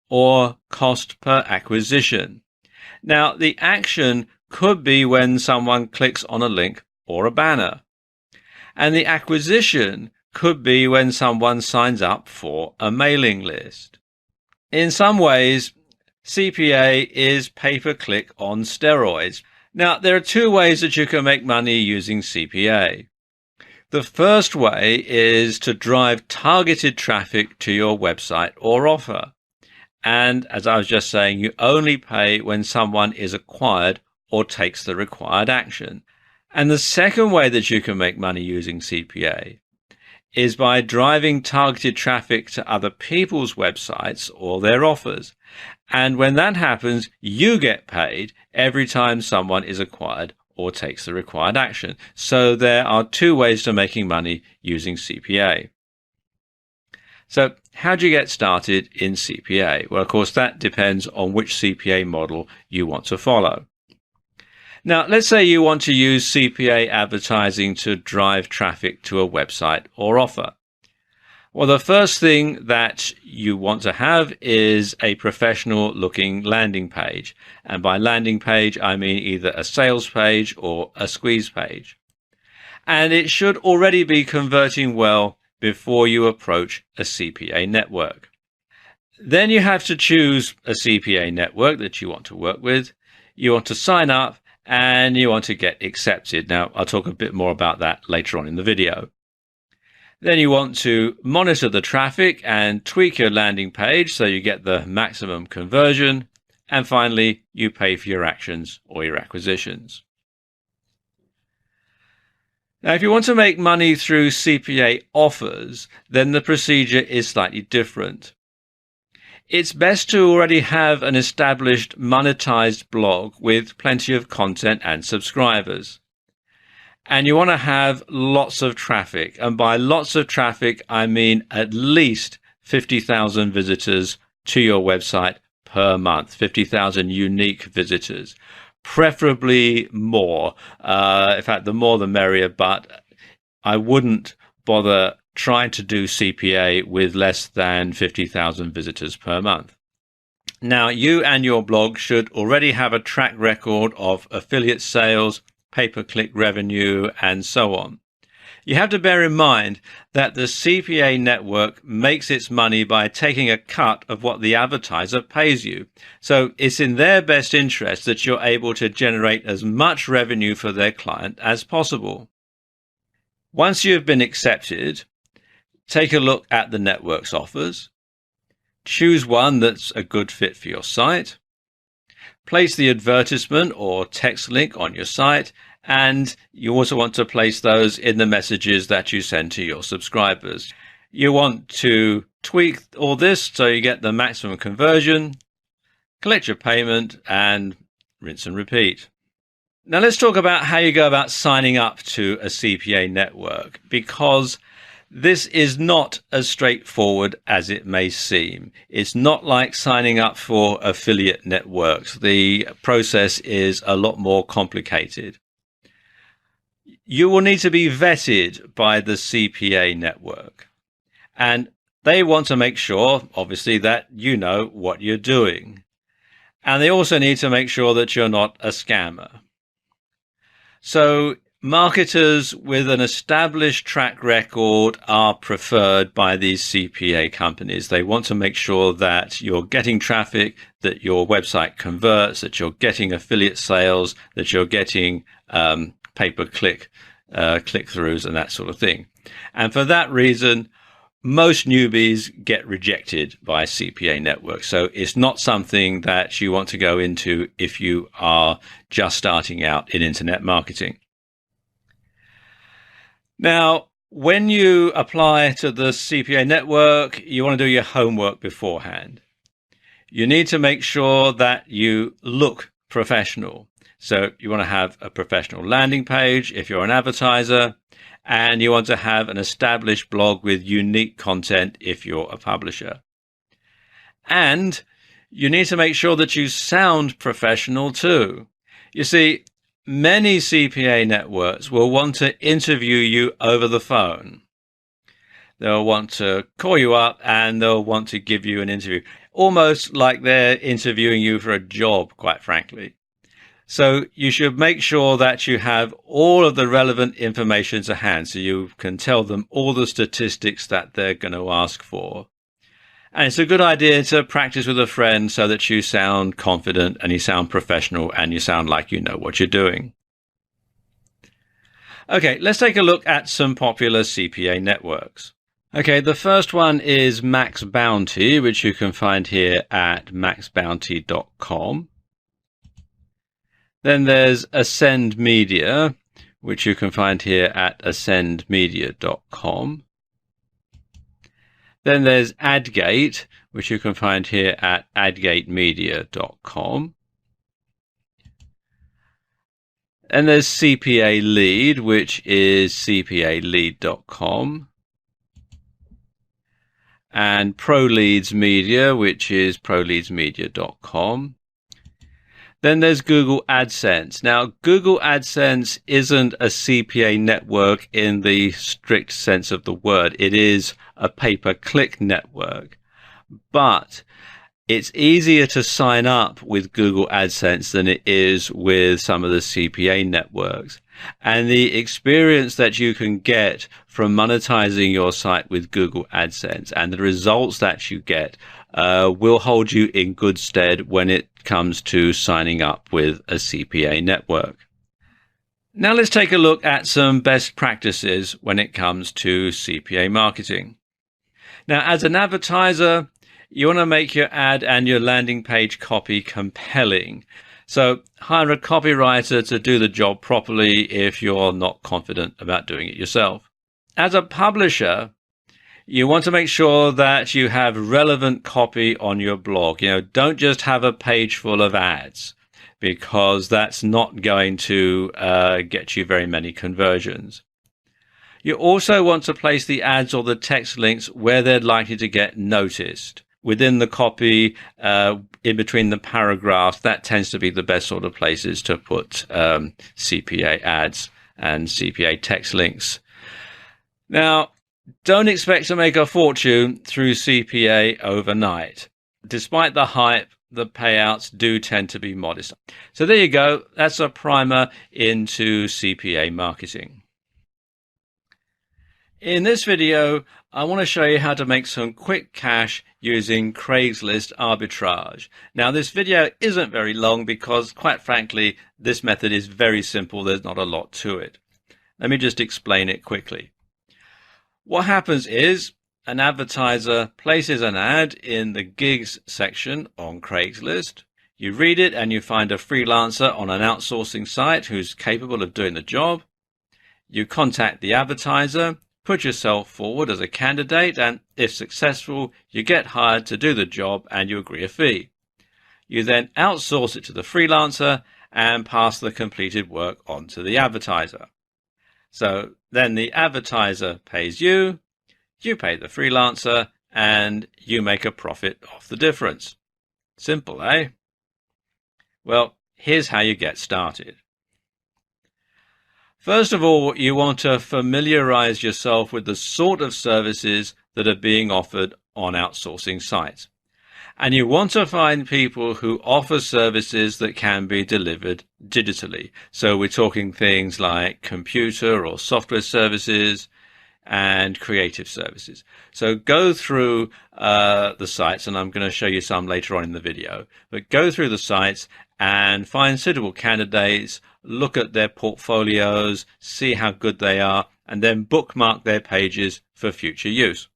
or cost per acquisition. Now, the action could be when someone clicks on a link or a banner. And the acquisition could be when someone signs up for a mailing list. In some ways, CPA is pay-per-click on steroids. Now, there are two ways that you can make money using CPA. The first way is to drive targeted traffic to your website or offer. And as I was just saying, you only pay when someone is acquired or takes the required action. And the second way that you can make money using CPA is by driving targeted traffic to other people's websites or their offers. And when that happens, you get paid every time someone is acquired or takes the required action. So there are two ways to making money using CPA. So how do you get started in CPA? Well, of course, that depends on which CPA model you want to follow. Now, let's say you want to use CPA advertising to drive traffic to a website or offer. Well, the first thing that you want to have is a professional looking landing page. And by landing page, I mean either a sales page or a squeeze page. And it should already be converting well before you approach a CPA network. Then you have to choose a CPA network that you want to work with. You want to sign up and you want to get accepted. Now, I'll talk a bit more about that later on in the video. Then you want to monitor the traffic and tweak your landing page so you get the maximum conversion. And finally, you pay for your actions or your acquisitions. Now, if you want to make money through CPA offers, then the procedure is slightly different. It's best to already have an established monetized blog with plenty of content and subscribers. And you want to have lots of traffic. And by lots of traffic, I mean at least 50,000 visitors to your website per month, 50,000 unique visitors, preferably more. In fact, the more the merrier, but I wouldn't bother trying to do CPA with less than 50,000 visitors per month. Now, you and your blog should already have a track record of affiliate sales, pay-per-click revenue, and so on. You have to bear in mind that the CPA network makes its money by taking a cut of what the advertiser pays you. So it's in their best interest that you're able to generate as much revenue for their client as possible. Once you've been accepted, take a look at the network's offers. Choose one that's a good fit for your site. Place the advertisement or text link on your site, and you also want to place those in the messages that you send to your subscribers. You want to tweak all this so you get the maximum conversion, collect your payment, and rinse and repeat. Now let's talk about how you go about signing up to a CPA network, because this is not as straightforward as it may seem. It's not like signing up for affiliate networks. The process is a lot more complicated. You will need to be vetted by the CPA network, and they want to make sure, obviously, that you know what you're doing. And they also need to make sure that you're not a scammer. So marketers with an established track record are preferred by these CPA companies. They want to make sure that you're getting traffic, that your website converts, that you're getting affiliate sales, that you're getting pay-per-click click-throughs and that sort of thing. And for that reason, most newbies get rejected by CPA networks. So it's not something that you want to go into if you are just starting out in internet marketing. Now, when you apply to the CPA network, you want to do your homework beforehand. You need to make sure that you look professional. So you want to have a professional landing page if you're an advertiser, and you want to have an established blog with unique content if you're a publisher. And you need to make sure that you sound professional too. You see, many CPA networks will want to interview you over the phone. They'll want to call you up and they'll want to give you an interview, almost like they're interviewing you for a job, quite frankly. So you should make sure that you have all of the relevant information to hand so you can tell them all the statistics that they're going to ask for. And it's a good idea to practice with a friend so that you sound confident and you sound professional and you sound like you know what you're doing. Okay, let's take a look at some popular CPA networks. Okay, the first one is Max Bounty, which you can find here at maxbounty.com. Then there's Ascend Media, which you can find here at ascendmedia.com. Then there's AdGate, which you can find here at adgatemedia.com. And there's CPA Lead, which is cpalead.com. And ProLeads Media, which is proleadsmedia.com. Then there's Google AdSense. Now, Google AdSense isn't a CPA network in the strict sense of the word. It is a pay-per-click network. But it's easier to sign up with Google AdSense than it is with some of the CPA networks. And the experience that you can get from monetizing your site with Google AdSense and the results that you get will hold you in good stead when it comes to signing up with a CPA network. Now let's take a look at some best practices when it comes to CPA marketing. Now, as an advertiser, you want to make your ad and your landing page copy compelling. So hire a copywriter to do the job properly if you're not confident about doing it yourself. As a publisher, You want to make sure that you have relevant copy on your blog. Don't just have a page full of ads, because that's not going to get you very many conversions. You also want to place the ads or the text links where they're likely to get noticed. Within the copy, in between the paragraphs, that tends to be the best sort of places to put CPA ads and CPA text links. Now, don't expect to make a fortune through CPA overnight. Despite the hype, the payouts do tend to be modest. So there you go. That's a primer into CPA marketing. In this video, I want to show you how to make some quick cash using Craigslist arbitrage. Now, this video isn't very long because, quite frankly, this method is very simple. There's not a lot to it. Let me just explain it quickly. What happens is an advertiser places an ad in the gigs section on Craigslist. You read it and you find a freelancer on an outsourcing site who's capable of doing the job. You contact the advertiser, put yourself forward as a candidate, and if successful, you get hired to do the job and you agree a fee. You then outsource it to the freelancer and pass the completed work on to the advertiser. So then the advertiser pays you, you pay the freelancer, and you make a profit off the difference. Simple, eh? Well, here's how you get started. First of all, you want to familiarize yourself with the sort of services that are being offered on outsourcing sites. And you want to find people who offer services that can be delivered digitally. So we're talking things like computer or software services and creative services. So go through the sites, and I'm going to show you some later on in the video, but go through the sites and find suitable candidates, look at their portfolios, see how good they are, and then bookmark their pages for future use.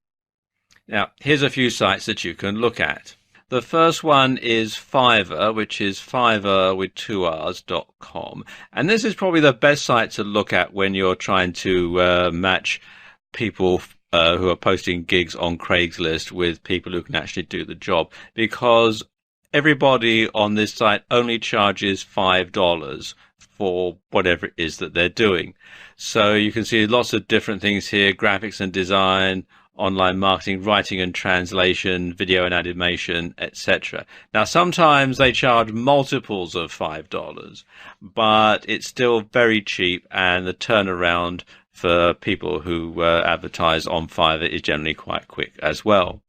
Now, here's a few sites that you can look at. The first one is Fiverr, which is Fiverr with 2Rs.com. And this is probably the best site to look at when you're trying to match people who are posting gigs on Craigslist with people who can actually do the job, because everybody on this site only charges $5 for whatever it is that they're doing. So you can see lots of different things here: graphics and design, online marketing, writing and translation, video and animation, etc. Now, sometimes they charge multiples of $5, but it's still very cheap, and the turnaround for people who advertise on Fiverr is generally quite quick as well.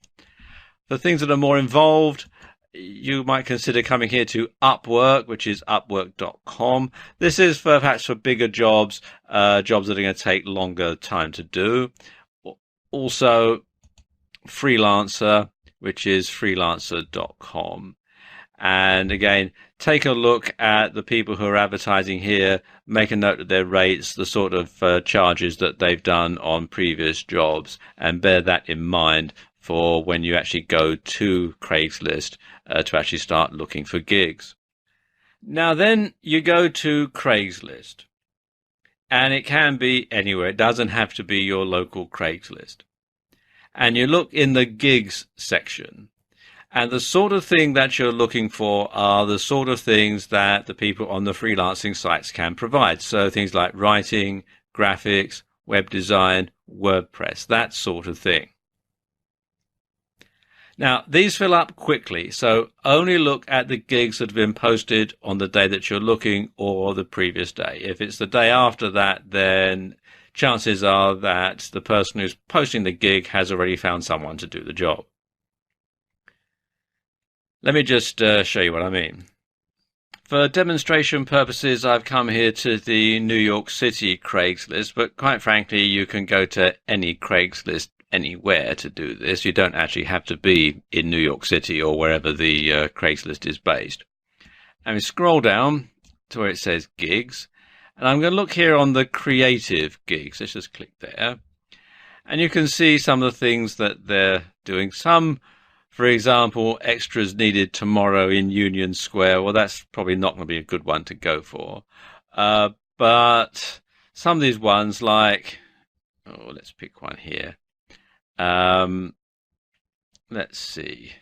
For things that are more involved, you might consider coming here to Upwork, which is Upwork.com. This is perhaps for bigger jobs, jobs that are going to take longer time to do. Also, Freelancer, which is Freelancer.com. And again, take a look at the people who are advertising here, make a note of their rates, the sort of charges that they've done on previous jobs, and bear that in mind for when you actually go to Craigslist to actually start looking for gigs. Now then, you go to Craigslist, and it can be anywhere. It doesn't have to be your local Craigslist. And you look in the gigs section, and the sort of thing that you're looking for are the sort of things that the people on the freelancing sites can provide. So things like writing, graphics, web design, WordPress, that sort of thing. Now, these fill up quickly, so only look at the gigs that have been posted on the day that you're looking or the previous day. If it's the day after that, then chances are that the person who's posting the gig has already found someone to do the job. Let me just show you what I mean. For demonstration purposes, I've come here to the New York City Craigslist, but quite frankly, you can go to any Craigslist anywhere to do this. You don't actually have to be in New York City or wherever the Craigslist is based. And we scroll down to where it says gigs, and I'm going to look here on the creative gigs. Let's just click there, and you can see some of the things that they're doing. Some, for example, extras needed tomorrow in Union Square. Well, that's probably not going to be a good one to go for, but some of these ones, like, let's pick one here. Let's see.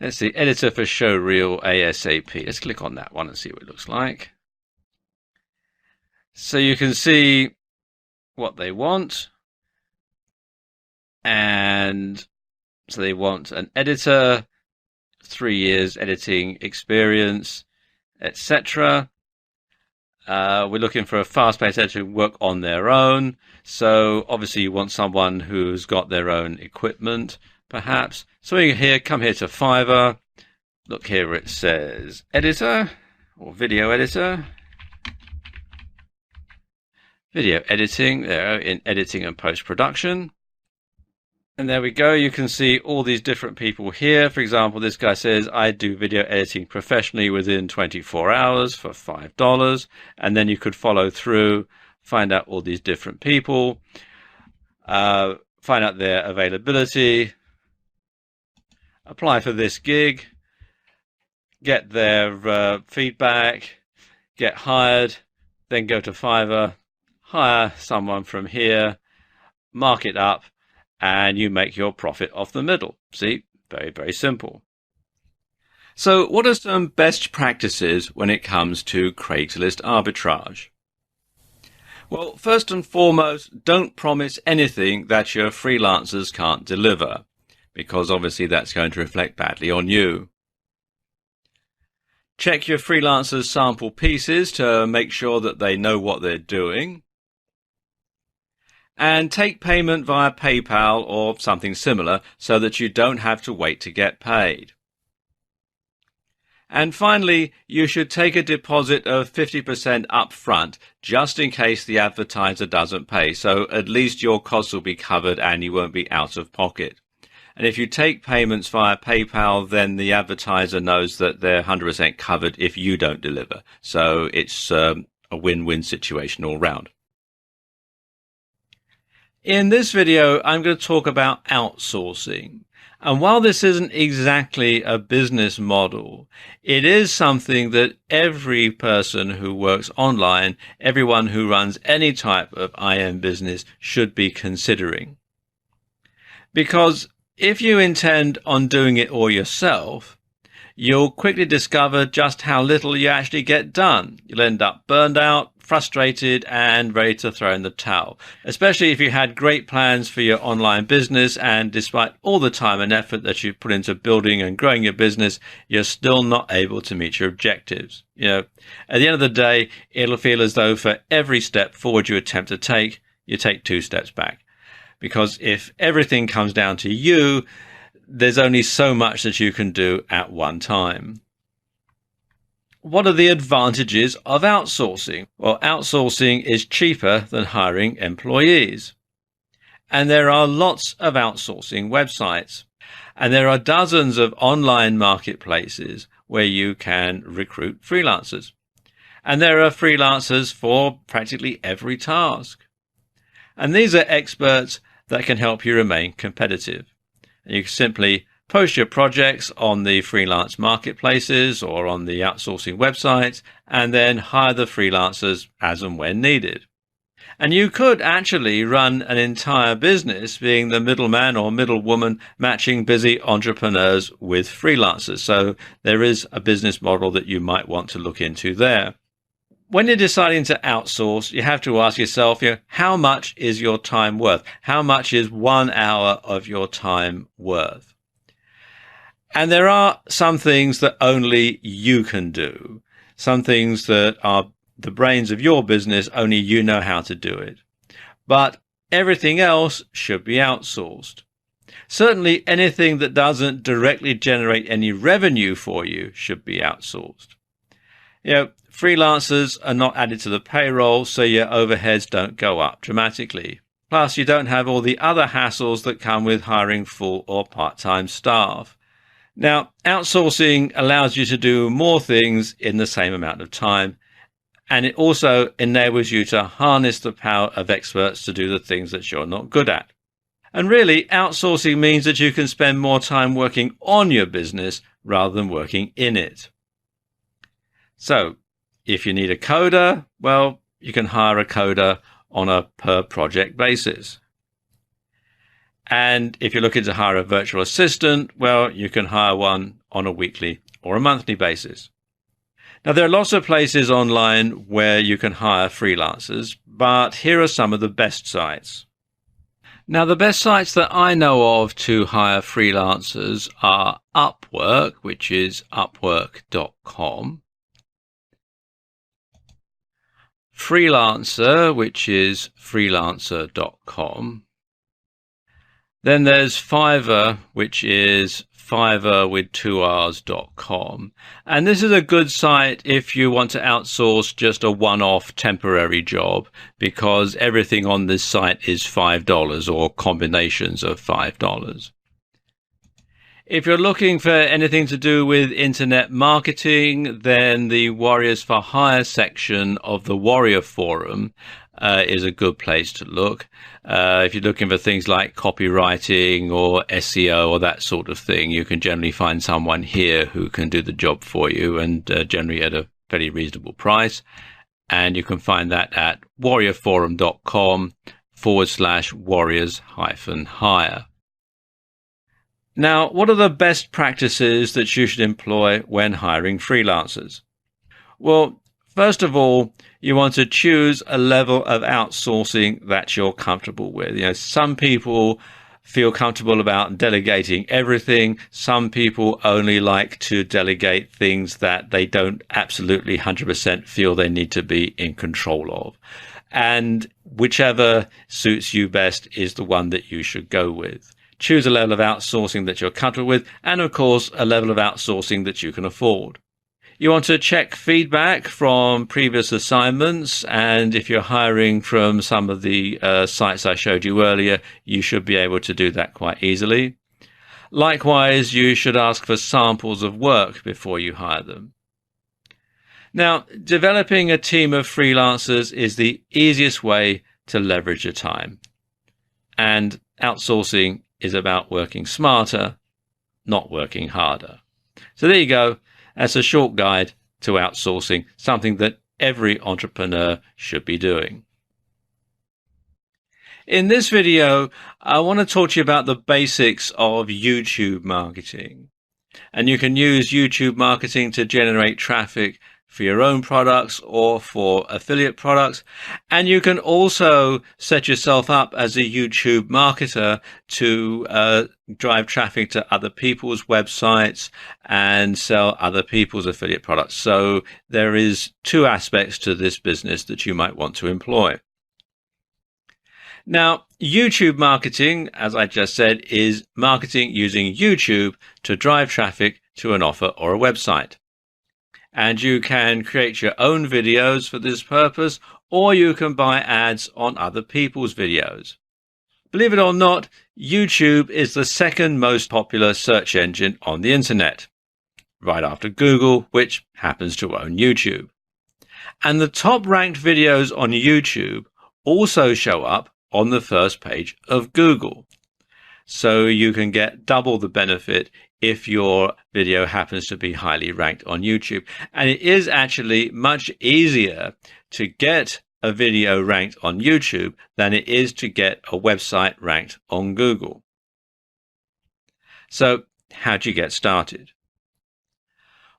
Let's see, editor for Showreel ASAP. Let's click on that one and see what it looks like. So you can see what they want. And so they want an editor, 3 years editing experience, etc. We're looking for a fast-paced editor to work on their own. So obviously you want someone who's got their own equipment, perhaps. So here, come here to Fiverr. Look here where it says editor or video editor. Video editing, there in editing and post-production. And there we go. You can see all these different people here. For example, this guy says, I do video editing professionally within 24 hours for $5. And then you could follow through, find out all these different people, find out their availability, apply for this gig, get their feedback, get hired, then go to Fiverr, hire someone from here, mark it up, and you make your profit off the middle. See, very, very simple. So what are some best practices when it comes to Craigslist arbitrage? Well, first and foremost, don't promise anything that your freelancers can't deliver, because obviously that's going to reflect badly on you. Check your freelancers' sample pieces to make sure that they know what they're doing. And take payment via PayPal or something similar so that you don't have to wait to get paid. And finally, you should take a deposit of 50% up front just in case the advertiser doesn't pay. So at least your costs will be covered and you won't be out of pocket. And if you take payments via PayPal, then the advertiser knows that they're 100% covered if you don't deliver. So it's a win-win situation all round. In this video, I'm going to talk about outsourcing. And while this isn't exactly a business model, it is something that every person who works online, everyone who runs any type of IM business should be considering. Because if you intend on doing it all yourself, you'll quickly discover just how little you actually get done. You'll end up burned out, frustrated, and ready to throw in the towel, especially if you had great plans for your online business and despite all the time and effort that you've put into building and growing your business, you're still not able to meet your objectives. You know, at the end of the day, it'll feel as though for every step forward you attempt to take, you take 2 steps back. Because if everything comes down to you, there's only so much that you can do at one time. What are the advantages of outsourcing? Well, outsourcing is cheaper than hiring employees. And there are lots of outsourcing websites. And there are dozens of online marketplaces where you can recruit freelancers. And there are freelancers for practically every task. And these are experts that can help you remain competitive. And you can simply post your projects on the freelance marketplaces or on the outsourcing websites and then hire the freelancers as and when needed. And you could actually run an entire business being the middleman or middlewoman matching busy entrepreneurs with freelancers. So there is a business model that you might want to look into there. When you're deciding to outsource, you have to ask yourself, how much is your time worth? How much is 1 hour of your time worth? And there are some things that only you can do. Some things that are the brains of your business, only you know how to do it. But everything else should be outsourced. Certainly anything that doesn't directly generate any revenue for you should be outsourced. You know, freelancers are not added to the payroll, so your overheads don't go up dramatically. Plus, you don't have all the other hassles that come with hiring full or part-time staff. Now, outsourcing allows you to do more things in the same amount of time, and it also enables you to harness the power of experts to do the things that you're not good at. And really, outsourcing means that you can spend more time working on your business rather than working in it. So, If you need a coder, well, you can hire a coder on a per project basis. And if you're looking to hire a virtual assistant, well, you can hire one on a weekly or a monthly basis. Now, there are lots of places online where you can hire freelancers, but here are some of the best sites. Now, the best sites that I know of to hire freelancers are Upwork, which is upwork.com, Freelancer, which is freelancer.com. Then there's Fiverr, which is Fiverr with 2Rs.com. And this is a good site if you want to outsource just a one-off temporary job, because everything on this site is $5 or combinations of $5. If you're looking for anything to do with internet marketing, then the Warriors for Hire section of the Warrior Forum is a good place to look. If you're looking for things like copywriting or SEO or that sort of thing, you can generally find someone here who can do the job for you, and generally at a very reasonable price. And you can find that at warriorforum.com/warriors-hire. Now, what are the best practices that you should employ when hiring freelancers? Well, first of all, you want to choose a level of outsourcing that you're comfortable with. Some people feel comfortable about delegating everything. Some people only like to delegate things that they don't absolutely 100% feel they need to be in control of. And whichever suits you best is the one that you should go with. Choose a level of outsourcing that you're comfortable with, and of course, a level of outsourcing that you can afford. You want to check feedback from previous assignments, and if you're hiring from some of the sites I showed you earlier, you should be able to do that quite easily. Likewise, you should ask for samples of work before you hire them. Now, developing a team of freelancers is the easiest way to leverage your time. And outsourcing is about working smarter, not working harder. So there you go. That's a short guide to outsourcing, something that every entrepreneur should be doing. In this video, I want to talk to you about the basics of YouTube marketing. And you can use YouTube marketing to generate traffic for your own products or for affiliate products. And you can also set yourself up as a YouTube marketer to drive traffic to other people's websites and sell other people's affiliate products. So there is two aspects to this business that you might want to employ. Now, YouTube marketing, as I just said, is marketing using YouTube to drive traffic to an offer or a website. And you can create your own videos for this purpose, or you can buy ads on other people's videos. Believe it or not, YouTube is the second most popular search engine on the internet, right after Google, which happens to own YouTube. And the top ranked videos on YouTube also show up on the first page of Google. So you can get double the benefit if your video happens to be highly ranked on YouTube. And it is actually much easier to get a video ranked on YouTube than it is to get a website ranked on Google. So how do you get started?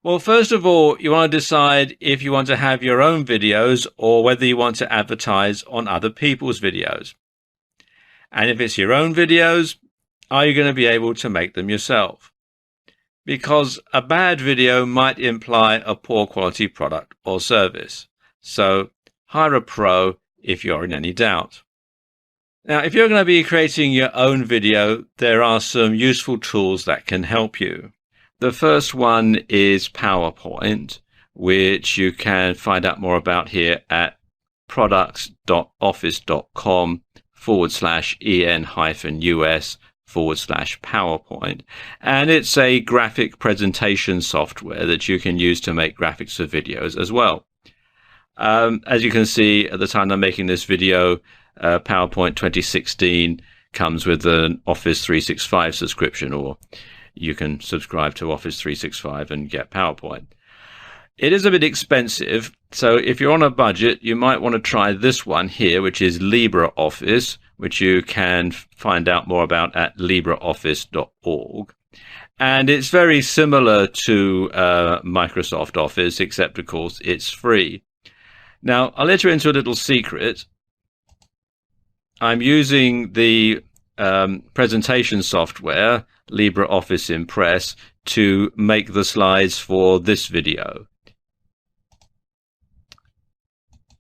Well, first of all, you want to decide if you want to have your own videos or whether you want to advertise on other people's videos. And if it's your own videos, are you going to be able to make them yourself? Because a bad video might imply a poor quality product or service. So hire a pro if you're in any doubt. Now, if you're going to be creating your own video, there are some useful tools that can help you. The first one is PowerPoint, which you can find out more about here at products.office.com/en-us/PowerPoint. And it's a graphic presentation software that you can use to make graphics for videos as well. As you can see, at the time I'm making this video, PowerPoint 2016 comes with an Office 365 subscription, or you can subscribe to Office 365 and get PowerPoint. It is a bit expensive, so if you're on a budget, you might want to try this one here, which is LibreOffice, which you can find out more about at libreoffice.org. And it's very similar to Microsoft Office, except, of course, it's free. Now, I'll let you into a little secret. I'm using the presentation software, LibreOffice Impress, to make the slides for this video.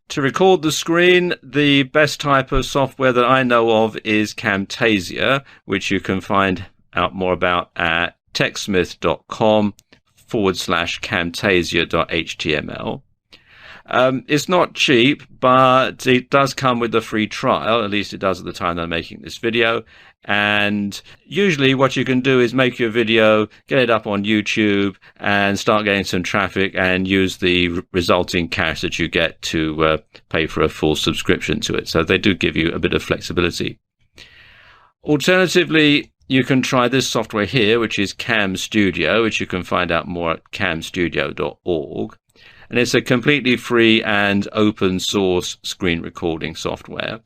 To record the screen, the best type of software that I know of is Camtasia, which you can find out more about at techsmith.com/camtasia.html. It's not cheap, but it does come with a free trial, at least it does at the time that I'm making this video. And usually what you can do is make your video, get it up on YouTube, and start getting some traffic and use the resulting cash that you get to pay for a full subscription to it. So they do give you a bit of flexibility. Alternatively, you can try this software here, which is Cam Studio, which you can find out more at camstudio.org. And it's a completely free and open source screen recording software.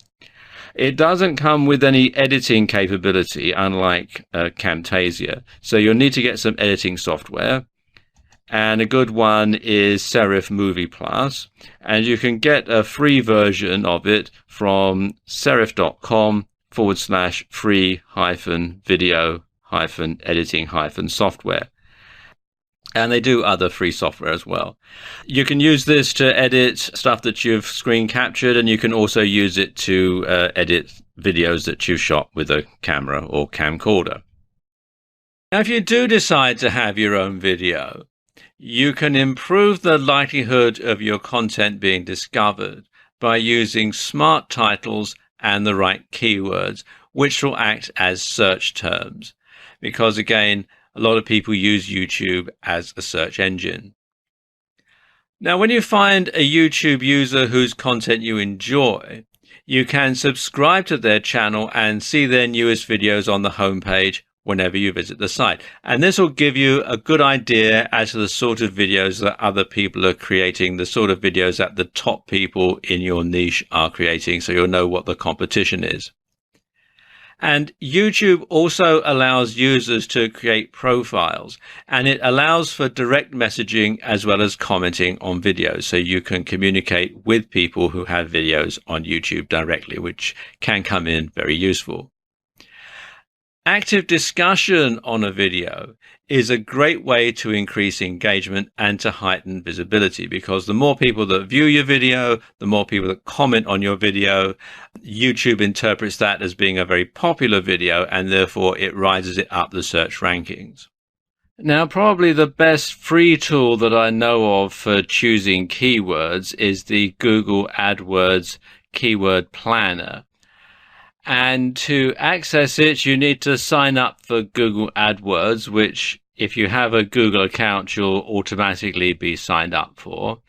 It doesn't come with any editing capability, unlike Camtasia. So you'll need to get some editing software. And a good one is Serif Movie Plus. And you can get a free version of it from serif.com/free-video-editing-software. And they do other free software as well. You can use this to edit stuff that you've screen captured, and you can also use it to edit videos that you've shot with a camera or camcorder. Now, if you do decide to have your own video, you can improve the likelihood of your content being discovered by using smart titles and the right keywords, which will act as search terms. Because again, a lot of people use YouTube as a search engine. Now, when you find a YouTube user whose content you enjoy, you can subscribe to their channel and see their newest videos on the homepage whenever you visit the site. And this will give you a good idea as to the sort of videos that other people are creating, the sort of videos that the top people in your niche are creating, so you'll know what the competition is. And YouTube also allows users to create profiles, and it allows for direct messaging as well as commenting on videos. So you can communicate with people who have videos on YouTube directly, which can come in very useful. Active discussion on a video is a great way to increase engagement and to heighten visibility, because the more people that view your video, the more people that comment on your video, YouTube interprets that as being a very popular video, and therefore it rises it up the search rankings. Now, probably the best free tool that I know of for choosing keywords is the Google AdWords Keyword Planner. And to access it, you need to sign up for Google AdWords, which if you have a Google account, you'll automatically be signed up for.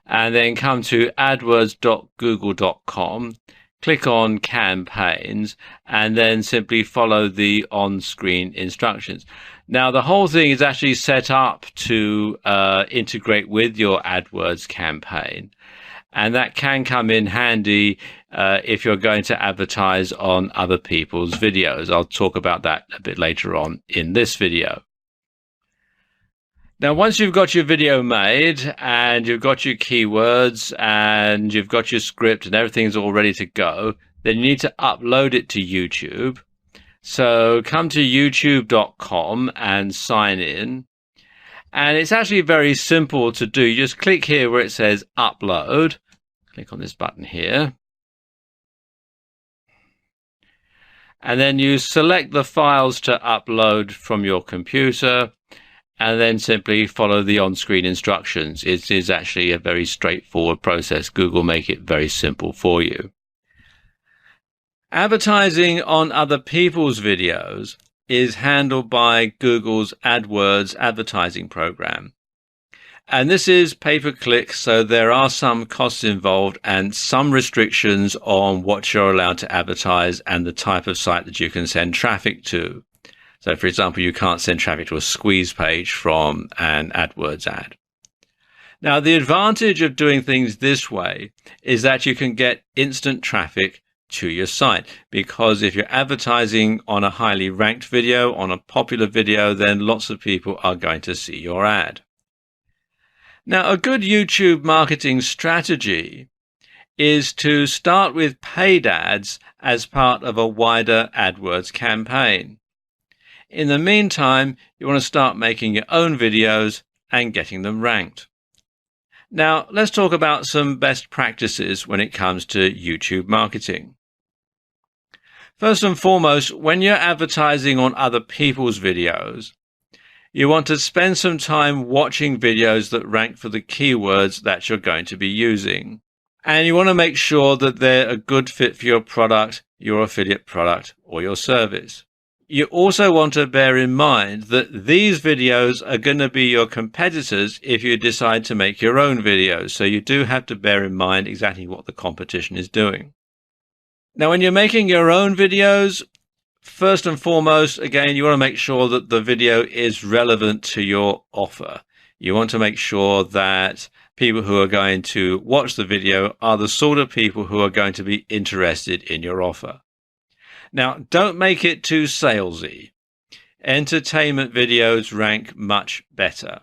And then come to adwords.google.com, click on campaigns, and then simply follow the on-screen instructions. Now, the whole thing is actually set up to integrate with your AdWords campaign. And that can come in handy if you're going to advertise on other people's videos. I'll talk about that a bit later on in this video. Now, once you've got your video made and you've got your keywords and you've got your script and everything's all ready to go, then you need to upload it to YouTube. So come to youtube.com and sign in. And it's actually very simple to do. You just click here where it says upload. Click on this button here. And then you select the files to upload from your computer, and then simply follow the on-screen instructions. It is actually a very straightforward process. Google make it very simple for you. Advertising on other people's videos is handled by Google's AdWords advertising program. And this is pay-per-click, so there are some costs involved and some restrictions on what you're allowed to advertise and the type of site that you can send traffic to. So, for example, you can't send traffic to a squeeze page from an AdWords ad. Now, the advantage of doing things this way is that you can get instant traffic to your site, because if you're advertising on a highly ranked video, on a popular video, then lots of people are going to see your ad. Now, a good YouTube marketing strategy is to start with paid ads as part of a wider AdWords campaign. In the meantime, you want to start making your own videos and getting them ranked. Now, let's talk about some best practices when it comes to YouTube marketing. First and foremost, when you're advertising on other people's videos, you want to spend some time watching videos that rank for the keywords that you're going to be using. And you want to make sure that they're a good fit for your product, your affiliate product, or your service. You also want to bear in mind that these videos are going to be your competitors if you decide to make your own videos. So you do have to bear in mind exactly what the competition is doing. Now, when you're making your own videos, first and foremost, again, you want to make sure that the video is relevant to your offer. You want to make sure that people who are going to watch the video are the sort of people who are going to be interested in your offer. Now, don't make it too salesy. Entertainment videos rank much better.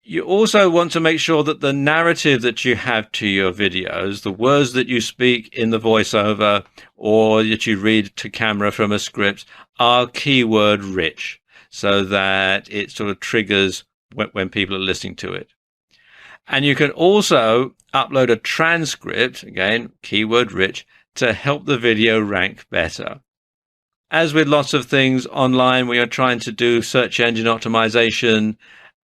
You also want to make sure that the narrative that you have to your videos, the words that you speak in the voiceover or that you read to camera from a script, are keyword rich, so that it sort of triggers when people are listening to it. And you can also upload a transcript, again, keyword rich, to help the video rank better. As with lots of things online, we are trying to do search engine optimization.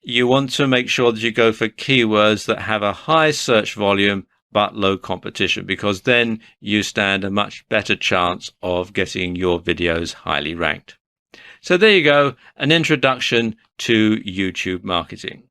You want to make sure that you go for keywords that have a high search volume but low competition, because then you stand a much better chance of getting your videos highly ranked. So there you go, an introduction to YouTube marketing.